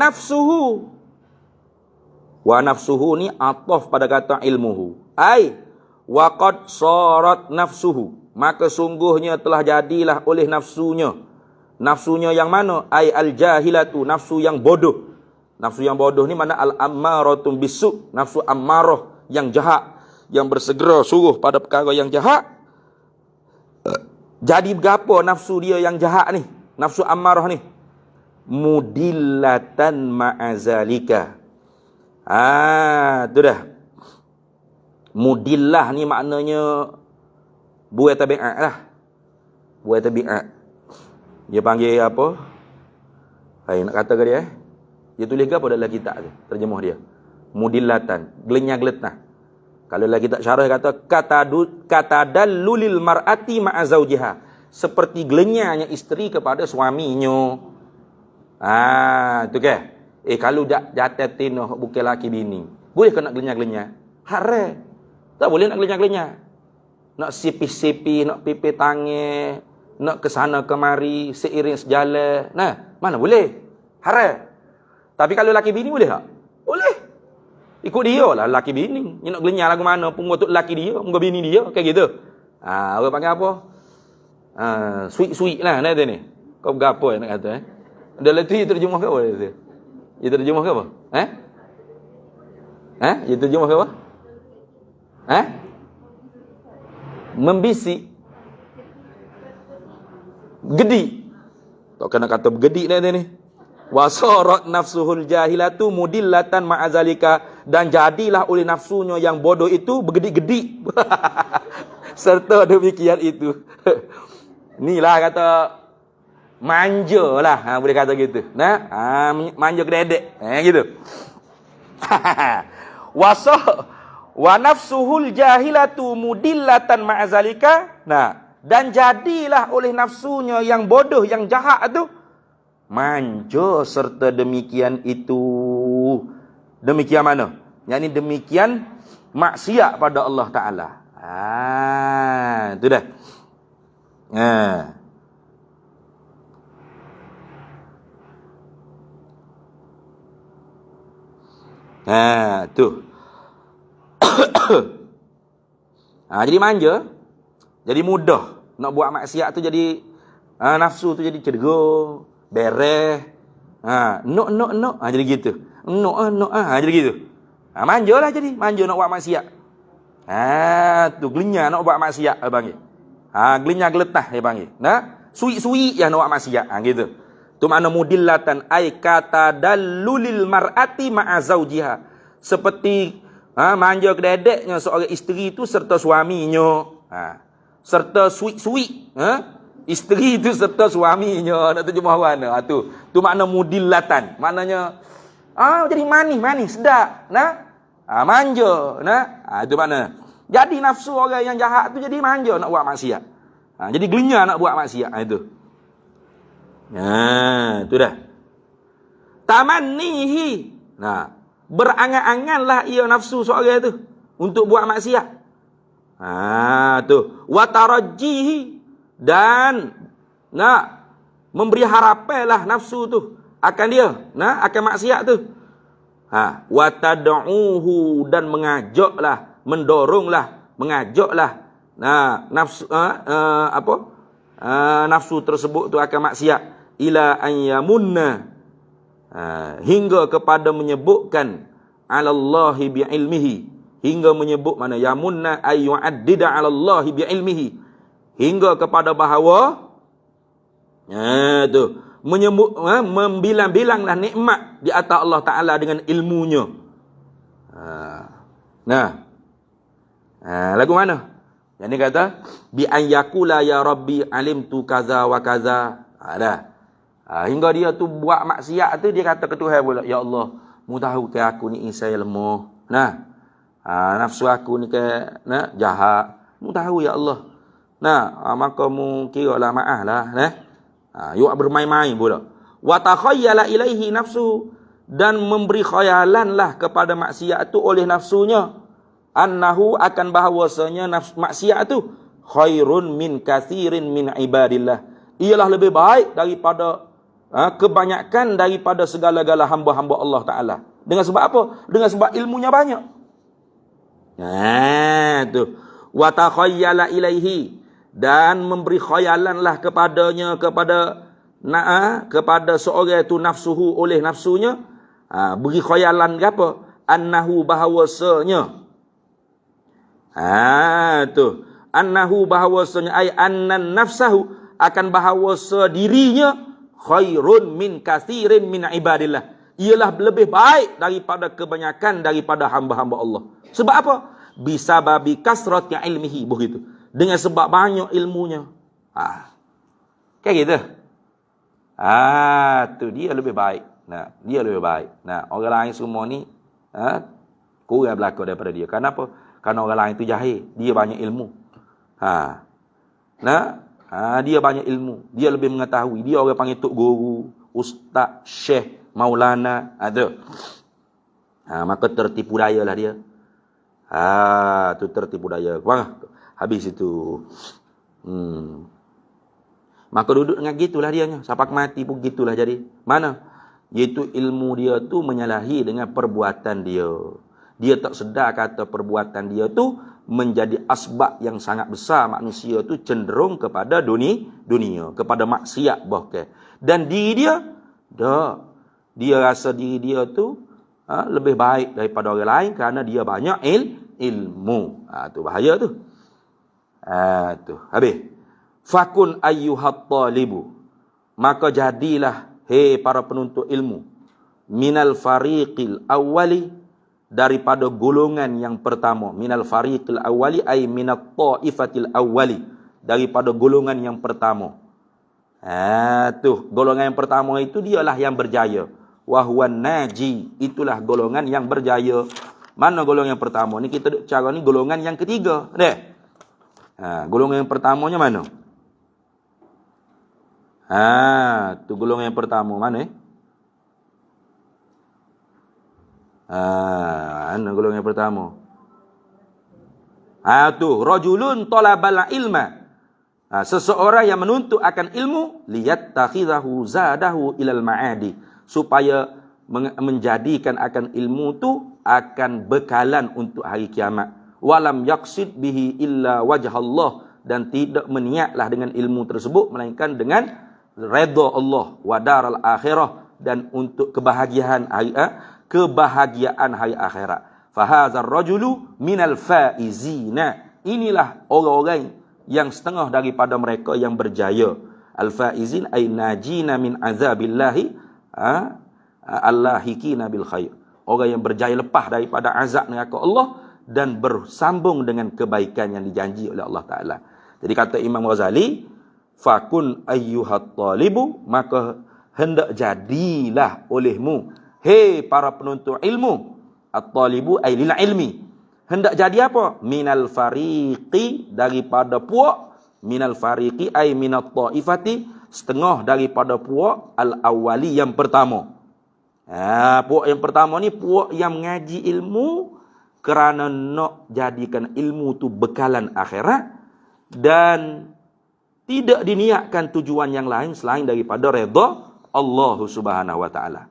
nafsuhu ni ataf pada kata ilmuhu. Wa qad sarat nafsuhu, maka sungguhnya telah jadilah oleh nafsunya. Nafsunya yang mana? Al-jahilatu, nafsu yang bodoh. Nafsu yang bodoh ni mana? Al-ammaratum bisu, nafsu ammarah yang jahat, yang bersegera suruh pada perkara yang jahat. Jadi berapa nafsu dia yang jahat ni? Nafsu ammarah ni mudillatan ma'azalika. Tu dah. Mudillah ni maknanya buai tabiat lah. Buai tabiat. Dia panggil apa? Nak kata ke dia? Dia tulis ke apa dalam kitab tu? Terjemah dia. Mudillatan. Gelenyah-geletah. Kalau dalam kitab syarah kata katadallulil mar'ati ma'azaujiha. Seperti gelenyahnya isteri kepada suaminya. Tu ke? Kalau jatuh tinoh bukan laki bini. Boleh ke nak gelenyah-gelenyah? Haram. Tak boleh nak gelenyah-gelenyah. Nak sipih-sipih, nak pipih tangan, nak ke sana kemari, seiring sejalan. Mana boleh? Haram. Tapi kalau laki bini boleh tak? Boleh. Ikut dia lah laki bini. Dia nak gelenyah lagu mana pun untuk laki dia, pun bini dia. Kayak gitu. Orang panggil apa? Sweet-sweet lah nanti ni. Kau berapa nak kata? Dalam tu dia terjemah ke apa? Dia terjemah ke apa? Dia terjemah ke apa? Membisik. Gedi. Tak kena kata bergedik nanti ni. Wasarat nafsuhul jahilatu mudillatan ma'azalika, dan jadilah oleh nafsunya yang bodoh itu bergedik-gedik serta demikian itu. Inilah kata manja lah, boleh kata gitu. Nah, manja kededek, gitu. Wa nafsuhul jahilatu mudillatan ma'azalika. Nah, dan jadilah oleh nafsunya yang bodoh, yang jahat tu manja serta demikian itu. Demikian mana? Yang ini demikian maksiat pada Allah Ta'ala. Itu dah. Tu. Jadi manja, jadi mudah nak buat maksiat tu, jadi nafsu tu jadi cedera, bereh. No. Jadi gitu. No. Jadi gitu. Manjalah jadi, manja nak buat maksiat. Tu gelinya nak buat maksiat dia panggil. Gelinya geletah dia panggil. Nah, sui-sui yang nak buat maksiat, gitu. Tu makna mudillatan ay kata dalulil mar'ati ma'a zaujiha. Seperti manja kededeknya seorang isteri itu serta suaminya. Serta sui-sui, isteri itu serta suaminya. Nak terjemah mana? Tu makna mudillatan. Maknanya jadi manis, sedap. Nah, manja. Nah, itu makna. Jadi nafsu orang yang jahat tu jadi manja nak buat maksiat. Jadi gelinya nak buat maksiat. Itu. Itu dah. Tamannihi. Nah, berangan-anganlah ia nafsu seorang tu untuk buat maksiat. Tu. Wa tarajjihi, dan memberi harapanlah nafsu tu akan dia, akan maksiat tu. Wa tad'uhu, dan mengajaklah, mendoronglah, mengajaklah nafsu nafsu tersebut tu akan maksiat, ila an yamunna, hingga kepada menyebutkan alallahi bi'ilmihi, hingga menyebut mana yamunna ay yu'addida alallahi bi'ilmihi, hingga kepada bahawa tu menyebut, membilang-bilanglah nikmat di atas Allah Ta'ala dengan ilmunya. Lagu mana? Yang ni kata bi an yakula ya rabbi alimtu kaza wa kaza. Hingga dia tu buat maksiat tu, dia kata ke Tuhan pula, ya Allah, mu tahu ke aku ni insan lemah. Nafsu aku ni ke jahat. Mu tahu ya Allah. Maka mu kiralah maaf lah. You bermain-main pula. Wa takhayyala ilaihi nafsu, dan memberi khayalanlah kepada maksiat tu oleh nafsunya, annahu, akan bahawasanya maksiat tu khairun min kathirin min ibadillah, ialah lebih baik daripada kebanyakan daripada segala-gala hamba-hamba Allah Ta'ala. Dengan sebab apa? Dengan sebab ilmunya banyak. Tu. Wa takhayyala ilaihi, dan memberi khayalanlah kepadanya, kepada seorang itu nafsuhu, oleh nafsunya. Beri khayalan ke apa? Annahu, bahawasanya. Tu. Annahu, bahawasanya, ay annan nafsahu, akan bahawasa dirinya khairun min kathirin min ibadillah, ialah lebih baik daripada kebanyakan daripada hamba-hamba Allah. Sebab apa? Bisababi kasrati ilmihi, begitu. Dengan sebab banyak ilmunya. Kayak gitu. Tu dia lebih baik. Dia lebih baik. Orang lain semua ni kurang berlaku daripada dia. Kenapa? Kerana orang lain tu jahil, dia banyak ilmu. Dia banyak ilmu, dia lebih mengetahui. Dia orang panggil tok guru, ustaz, syekh, maulana, maka tertipu daya lah dia. Tu tertipu daya. Habis itu. Maka duduk dengan gitulah dianya. Sampai mati pun gitulah jadi. Mana? Iaitu ilmu dia tu menyalahi dengan perbuatan dia. Dia tak sedar kata perbuatan dia tu menjadi asbab yang sangat besar manusia tu cenderung kepada dunia, kepada maksiat bahkan. Dan diri dia rasa diri dia tu lebih baik daripada orang lain kerana dia banyak ilmu. Tu bahaya tu. Tu habis. Fakun ayyuhat talibu, maka jadilah hei para penuntut ilmu, minal fariqil awwali, daripada golongan yang pertama. Minal fariqil awwali ay minat ta'ifatil awwali, daripada golongan yang pertama. Tuh, golongan yang pertama itu dialah yang berjaya. Wahwan naji, itulah golongan yang berjaya. Mana golongan yang pertama? Ni kita duk cara ni golongan yang ketiga. Golongan yang pertamanya mana? Tu golongan yang pertama mana? Mana golongan yang pertama? Tu rajulun talabal ilma. Seseorang yang menuntut akan ilmu, liyattakhidhahu zadahu ilal ma'adi, supaya menjadikan akan ilmu tu akan bekalan untuk hari kiamat. Walam yaqsid bihi illa wajh Allah, dan tidak meniatlah dengan ilmu tersebut melainkan dengan redha Allah, wa daral akhirah, dan untuk kebahagiaan hari akhirat. Fahadzal rajulu minal faizina, inilah orang-orang yang setengah daripada mereka yang berjaya. Al-faizin ay najina min azabillahi allahikina bil khair, orang yang berjaya lepas daripada azab neraka Allah dan bersambung dengan kebaikan yang dijanji oleh Allah Ta'ala. Jadi kata Imam Ghazali, fakun ayyuhat talibu, maka hendak jadilah olehmu, hei para penuntut ilmu, at-talibu ay lil ilmi, hendak jadi apa? Minal fariqi, daripada puak, minal fariqi ay minat ta'ifati, setengah daripada puak al-awwali, yang pertama. Puak yang pertama ni puak yang mengaji ilmu kerana nak jadikan ilmu tu bekalan akhirat dan tidak diniatkan tujuan yang lain selain daripada redha Allah Subhanahu wa taala.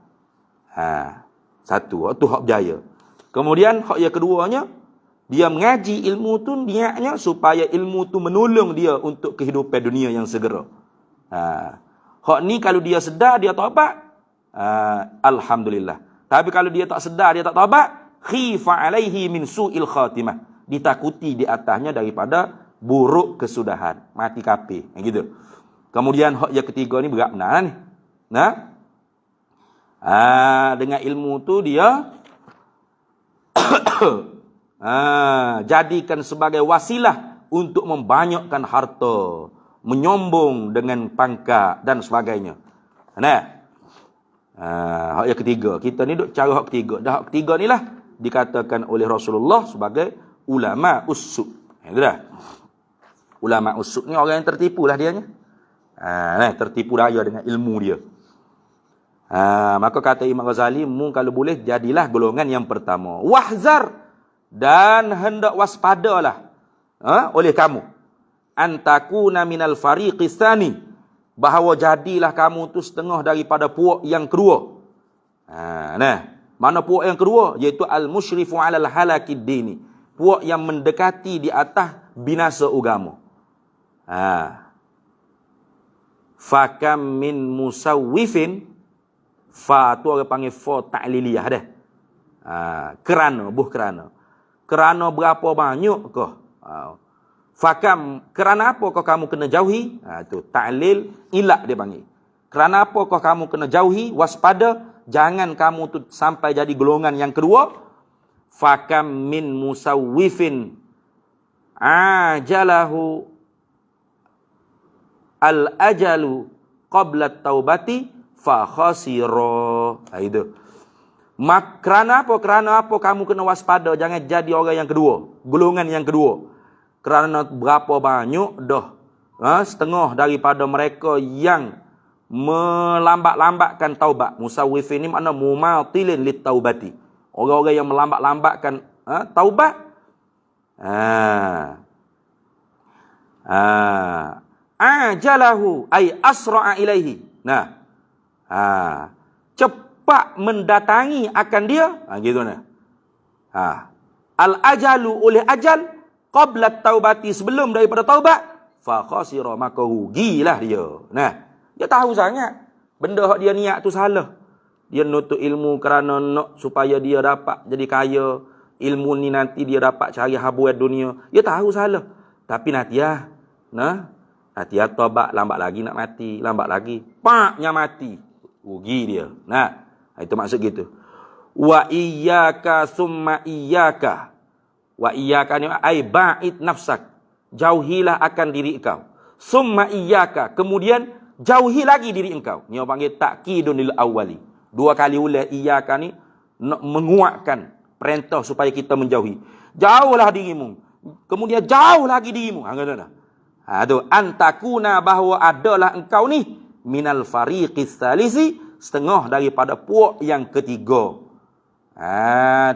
Satu, tu hak berjaya. Kemudian hak yang keduanya, dia mengaji ilmu tu niatnya supaya ilmu tu menolong dia untuk kehidupan dunia yang segera. Hak ni kalau dia sedar, dia taubat, alhamdulillah. Tapi kalau dia tak sedar, dia tak taubat, khifa alaihi min su'il khatimah, ditakuti di atasnya daripada buruk kesudahan, mati kafir, gitu. Kemudian hak yang ketiga ni berat benar ni. Dengan ilmu tu dia jadikan sebagai wasilah untuk membanyakkan harta, menyombong dengan pangkat dan sebagainya. Hak yang ketiga, kita ni duk cara hak ketiga. Dah hak ketiga ni lah dikatakan oleh Rasulullah sebagai ulama usuk. Itulah. Ulama usuk ni orang yang tertipu lah dianya. Tertipu daya dengan ilmu dia. Maka kata Imam Ghazali, mu kalau boleh jadilah golongan yang pertama. Wahzar, dan hendak waspadalah oleh kamu, antakuna minal fariqis tsani, bahawa jadilah kamu tu setengah daripada puak yang kedua. Mana puak yang kedua? Iaitu al-musyrifu 'alal halakid dini, puak yang mendekati di atas binasa agama. Fakam min musawwifin, fa tu orang panggil fa ta'liliyah dah. Kerana berapa banyak kau? Fakam, kerana apa kau kamu kena jauhi? Tu ta'lil ilak dia panggil. Kerana apa kau kamu kena jauhi? Waspada, jangan kamu tu sampai jadi golongan yang kedua. Fakam min musawwifin ajalahu al-ajalu qabla taubati fa khasira. Itu. Kerana apa kamu kena waspada, jangan jadi orang yang kedua, golongan yang kedua. Kerana berapa banyak dah setengah daripada mereka yang melambat-lambatkan taubat. Musawwifin ni makna mumatilin lit taubati, orang-orang yang melambat-lambatkan taubat. Ajalahu ay asra'a ilaihi. Cepat mendatangi akan dia, gitu nah. Al-ajalu, oleh ajal, qabla taubati, sebelum daripada taubat, fa khasira, maka rugilah dia. Dia tahu sangat benda hak dia niat tu salah. Dia nuntut ilmu kerana nak supaya dia dapat jadi kaya, ilmu ni nanti dia dapat cari habuat dunia. Dia tahu salah. Tapi nanti taubat, lambat lagi nak mati, lambat lagi paknya mati. Rugi dia. Nah, itu maksud gitu. Wa iyyaka summa iyyaka. Wa iyyaka ni ai ba'id nafsak. Jauhilah akan diri engkau. Summa iyyaka, kemudian jauhi lagi diri engkau. Ni orang panggil takkidun lil awwali. Dua kali ulang iyyaka ni nak menguatkan perintah supaya kita menjauhi. Jauhlah dirimu. Kemudian jauh lagi dirimu. Tu antakuna bahawa adalah engkau ni minal fariqis salisi, setengah daripada puak yang ketiga.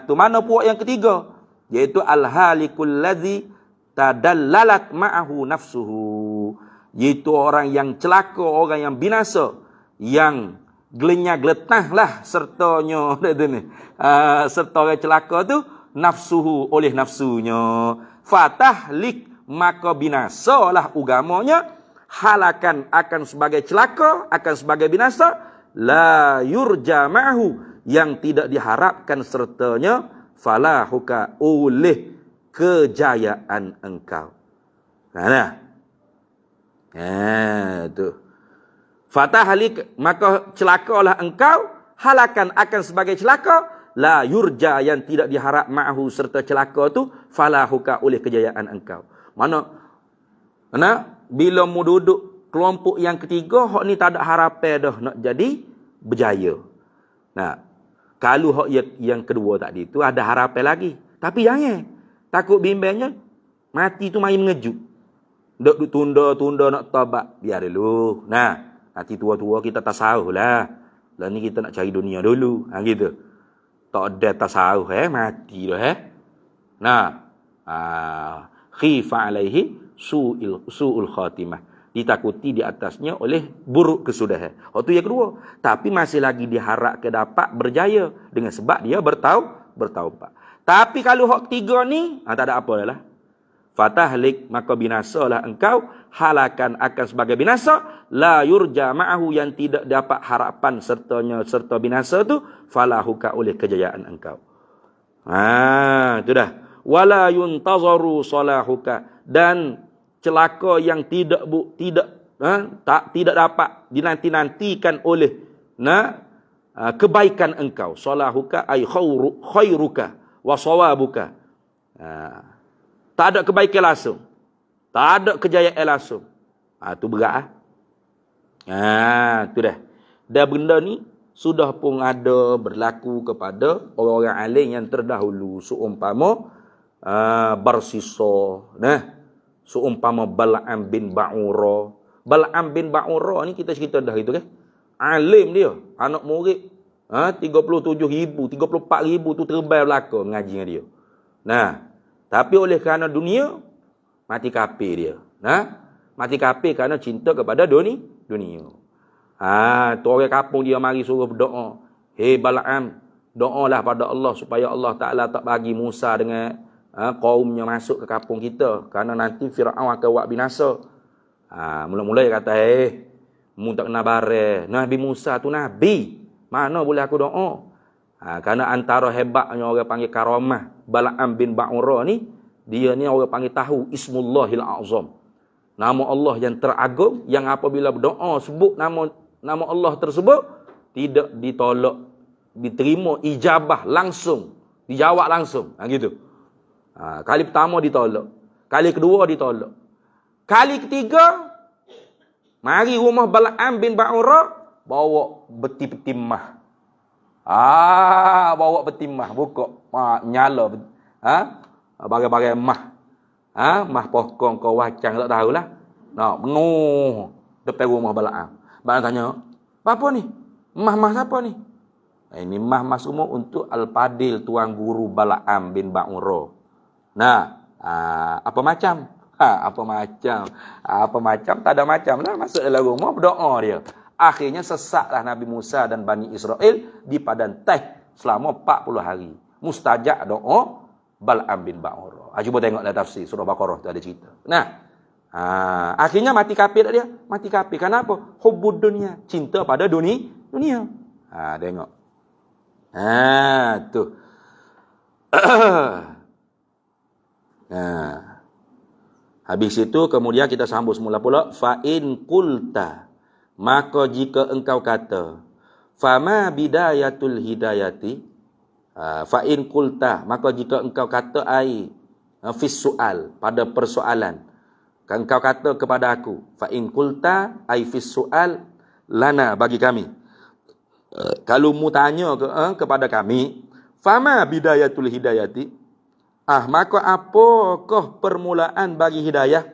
Tu mana puak yang ketiga? Iaitu al-halikul ladzi tadallalat ma'ahu nafsuhu. Iaitu orang yang celaka, orang yang binasa, yang gelenyah-geletahlah sertanya serta orang celaka tu nafsuhu, oleh nafsunya. Fatahlik, maka binasalah ugamanya. Halakan, akan sebagai celaka, akan sebagai binasa. La yurja ma'ahu, yang tidak diharapkan sertanya. Falahuka, oleh kejayaan engkau. Tu. Fatahlik, maka celakalah engkau. Halakan, akan sebagai celaka. La yurja, yang tidak diharap ma'ahu serta celaka tu. Falahuka, oleh kejayaan engkau. Mana bila mu duduk kelompok yang ketiga, hak ni tak ada harapan dah nak jadi berjaya. Nah, kalau hak yang kedua tadi tu ada harapan lagi. Tapi jangan. Takut bimbangnya mati tu main mengejut. Duk tunda nak taubat, biar dulu. Nah, nanti tua-tua kita tasawuf lah. Lah ni kita nak cari dunia dulu. Gitu. Tak ada tasawuf mati dah Nah, khifa alaihi su'ul khatimah. Ditakuti di atasnya oleh buruk kesudahan. Itu yang kedua. Tapi masih lagi diharap ke dapat berjaya dengan sebab dia bertaubat. Tapi kalau hak ketiga ni, tak ada apa lah. Fatahlik, maka binasalah engkau. Halakan, akan sebagai binasa. La yurja ma'ahu, yang tidak dapat harapan serta binasa tu. Falahuka, oleh kejayaan engkau. Itu dah. Wala yuntazaru salahuka, dan celaka yang tidak dapat dinanti-nantikan oleh kebaikan engkau. Salahuka ay khairuka wa sawabuka. Tak ada kebaikan langsung, tak ada kejayaan langsung. Tu berat. Tu dah. Dan benda ni sudah pun ada berlaku kepada orang-orang alim yang terdahulu. Seumpama Barsisa, seumpama Bal'am bin Ba'ura. Bal'am bin Ba'ura ni kita cerita dah gitu kan. Alim dia, anak murid 37,000, 34,000 tu terbaik belaka mengaji dengan dia. Tapi oleh kerana dunia, mati kafir dia. Mati kafir kerana cinta kepada dunia. Tu orang kampung dia mari suruh berdoa. Hei Bal'am, doalah pada Allah supaya Allah Ta'ala tak bagi Musa dengan kaumnya masuk ke kampung kita, kerana nanti Fir'aun akan buat binasa. Mula-mula dia kata, mu tak kena barang. Nabi Musa tu Nabi, mana boleh aku doa? Kerana antara hebatnya orang panggil karamah Bal'am bin Ba'ura ni, dia ni orang panggil tahu Ismullahil A'zam, nama Allah yang teragung, yang apabila berdoa sebut nama Allah tersebut, tidak ditolak, diterima ijabah langsung, dijawab langsung. Gitu. Kali pertama ditolak, kali kedua ditolak, kali ketiga mari rumah Bal'am bin Ba'ura, bawa beti-beti mah. Bawa beti mah, buka nyala bagai-bagai mah. Mah pokong kau wacang tak tahulah. Penuh depan rumah Bal'am. Bal'am tanya, apa ni? Mah siapa ni? Ini mah semua untuk Al-Fadil, tuan guru Bal'am bin Ba'ura. Apa macam? Apa macam? Tak ada macam lah. Masuk dalam rumah, berdoa dia. Akhirnya sesatlah Nabi Musa dan Bani Israel di padang teh selama 40 hari. Mustajab doa Bal'am bin Ba'ura. Cuba tengok dalam tafsir surah Baqarah tu ada cerita. Akhirnya mati kafir tak dia? Mati kafir. Kenapa? Hubbud dunia, cinta pada dunia. Tengok. Tu. Habis itu kemudian kita sambung semula pula. Fa in qulta, maka jika engkau kata, Fama bidayatul hidayati, fa in qulta, maka jika engkau kata ai fis soal, pada persoalan, engkau kata kepada aku, fa in qulta ai fis soal lana, bagi kami. Kalau mu tanya kepada kami, fama bidayatul hidayati, maka apakah permulaan bagi hidayah?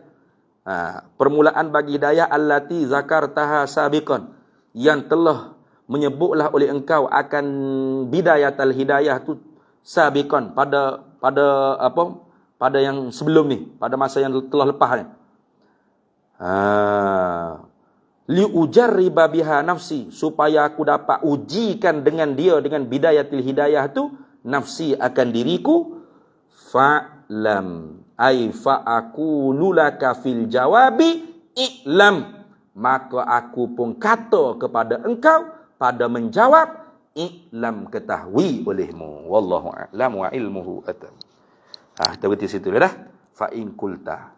Permulaan bagi hidayah allati zakartaha sabiqan, yang telah menyebutlah oleh engkau akan bidayatul hidayah tu sabiqan, pada pada yang sebelum ni, pada masa yang telah lepas ni. Li ujarriba biha nafsi, supaya aku dapat ujikan dengan dia, dengan bidayatul hidayah tu, nafsi akan diriku. Fa'lam ai fa'aqulu laka fil jawabi i'lam, maka aku pun kata kepada engkau pada menjawab, i'lam, ketahui olehmu. Wallahu a'lam wa ilmuhu atam. Kita berhenti situ dah. Fa in qulta.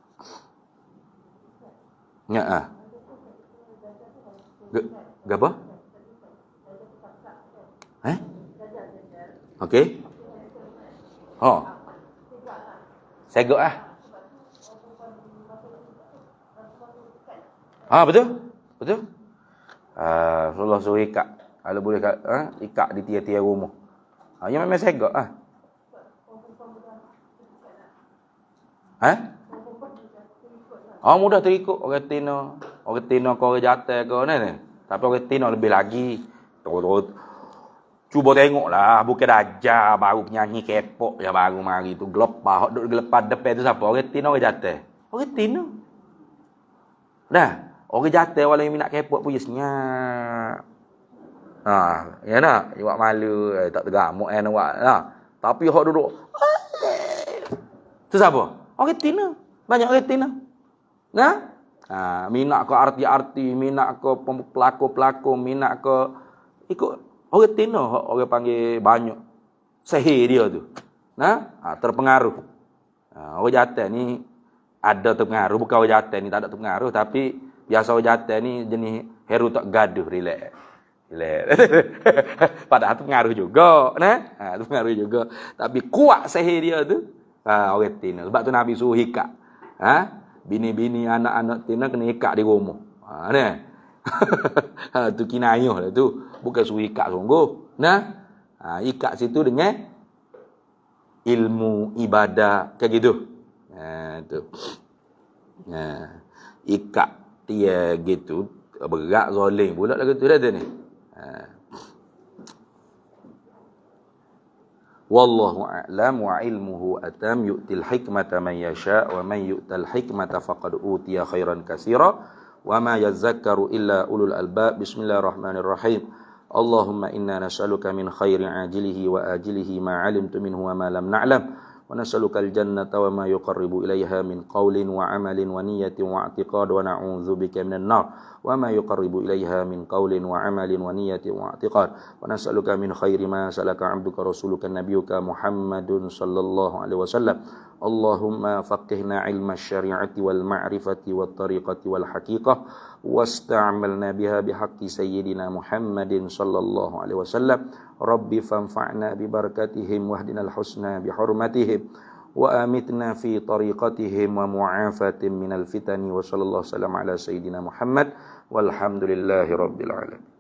Ya. Apa? Okey. Segok betul? Betul? Rasulullah suruh ikat. Kalau boleh ikat di tiap-tiap rumah. Yang memang segok mudah terikut orang Tino. Orang Tino kau orang jatuh kau ni. Tapi orang Tino lebih lagi. Cuba tengoklah, bukan Dajjal baru penyanyi K-pop yang baru mari tu gelepah, duk gelepah depan tu siapa? Orang Tino orang jatuh. Orang Tino. Dah, orang jatuh walau yang minat K-pop pun senyap. Ya nak, awak malu, tak tergamuk awak. Tapi hok duduk. Tu siapa? Orang Tino. Banyak orang Tino. Minat ke arti-arti, minat ke pelakon-pelakon, minat ke ikut orang Tino, orang panggil banyak sihir dia tu. Terpengaruh. Orang jatuh ni ada terpengaruh, bukan orang jatuh ni tak ada terpengaruh, tapi biasa orang jatuh ni jenis hero tak gaduh, relax. Padahal terpengaruh juga, terpengaruh juga. Tapi kuat sihir dia tu, orang Tino. Sebab tu Nabi suruh ikat. Bini-bini anak-anak Tino kena ikat di rumah. Tu kinayah lah tu. Bukan suruh ikat sungguh. Ikat situ dengan ilmu ibadah kayak gitu. Tu. Ikat dia gitu, berat zoling pula lagu tu dah tu ni. Wallahu a'lam wa ilmuhu atam, yu'til hikmata man yasha wa man yu'tal hikmata faqad utiya khairan katsira wa ma yadhakkaru illa ulul albab. Bismillahirrahmanirrahim. Allahumma inna nas'aluka min khairi ajilihi wa ajilihi ma 'alimtu minhu wa ma lam na'lam, wa nas'aluka al-jannata wa ma yuqarribu ilayha min qawlin wa 'amalin wa niyyatin wa i'tiqad, wa na'udzubika minan nar wa ma yuqarribu ilayha min qawlin wa 'amalin wa niyyatin wa i'tiqad, wa nas'aluka min khairi ma salaka 'abduka rasuluka nabiyyuka Muhammadun sallallahu alaihi wasallam. Allahumma faqihna 'ilma asy-syari'ati wal ma'rifati wat tariqati wal haqiqah wasta'malna biha bihaqqi sayyidina Muhammadin sallallahu alaihi wasallam. Rabbi fanfa'na bi barakatihim wahdinal husna bi hurmatihim wa amitna fi tariqatihim wa mu'afatin minal fitani wa sallallahu alaihi wasallam ala sayyidina Muhammad walhamdulillahi rabbil alamin.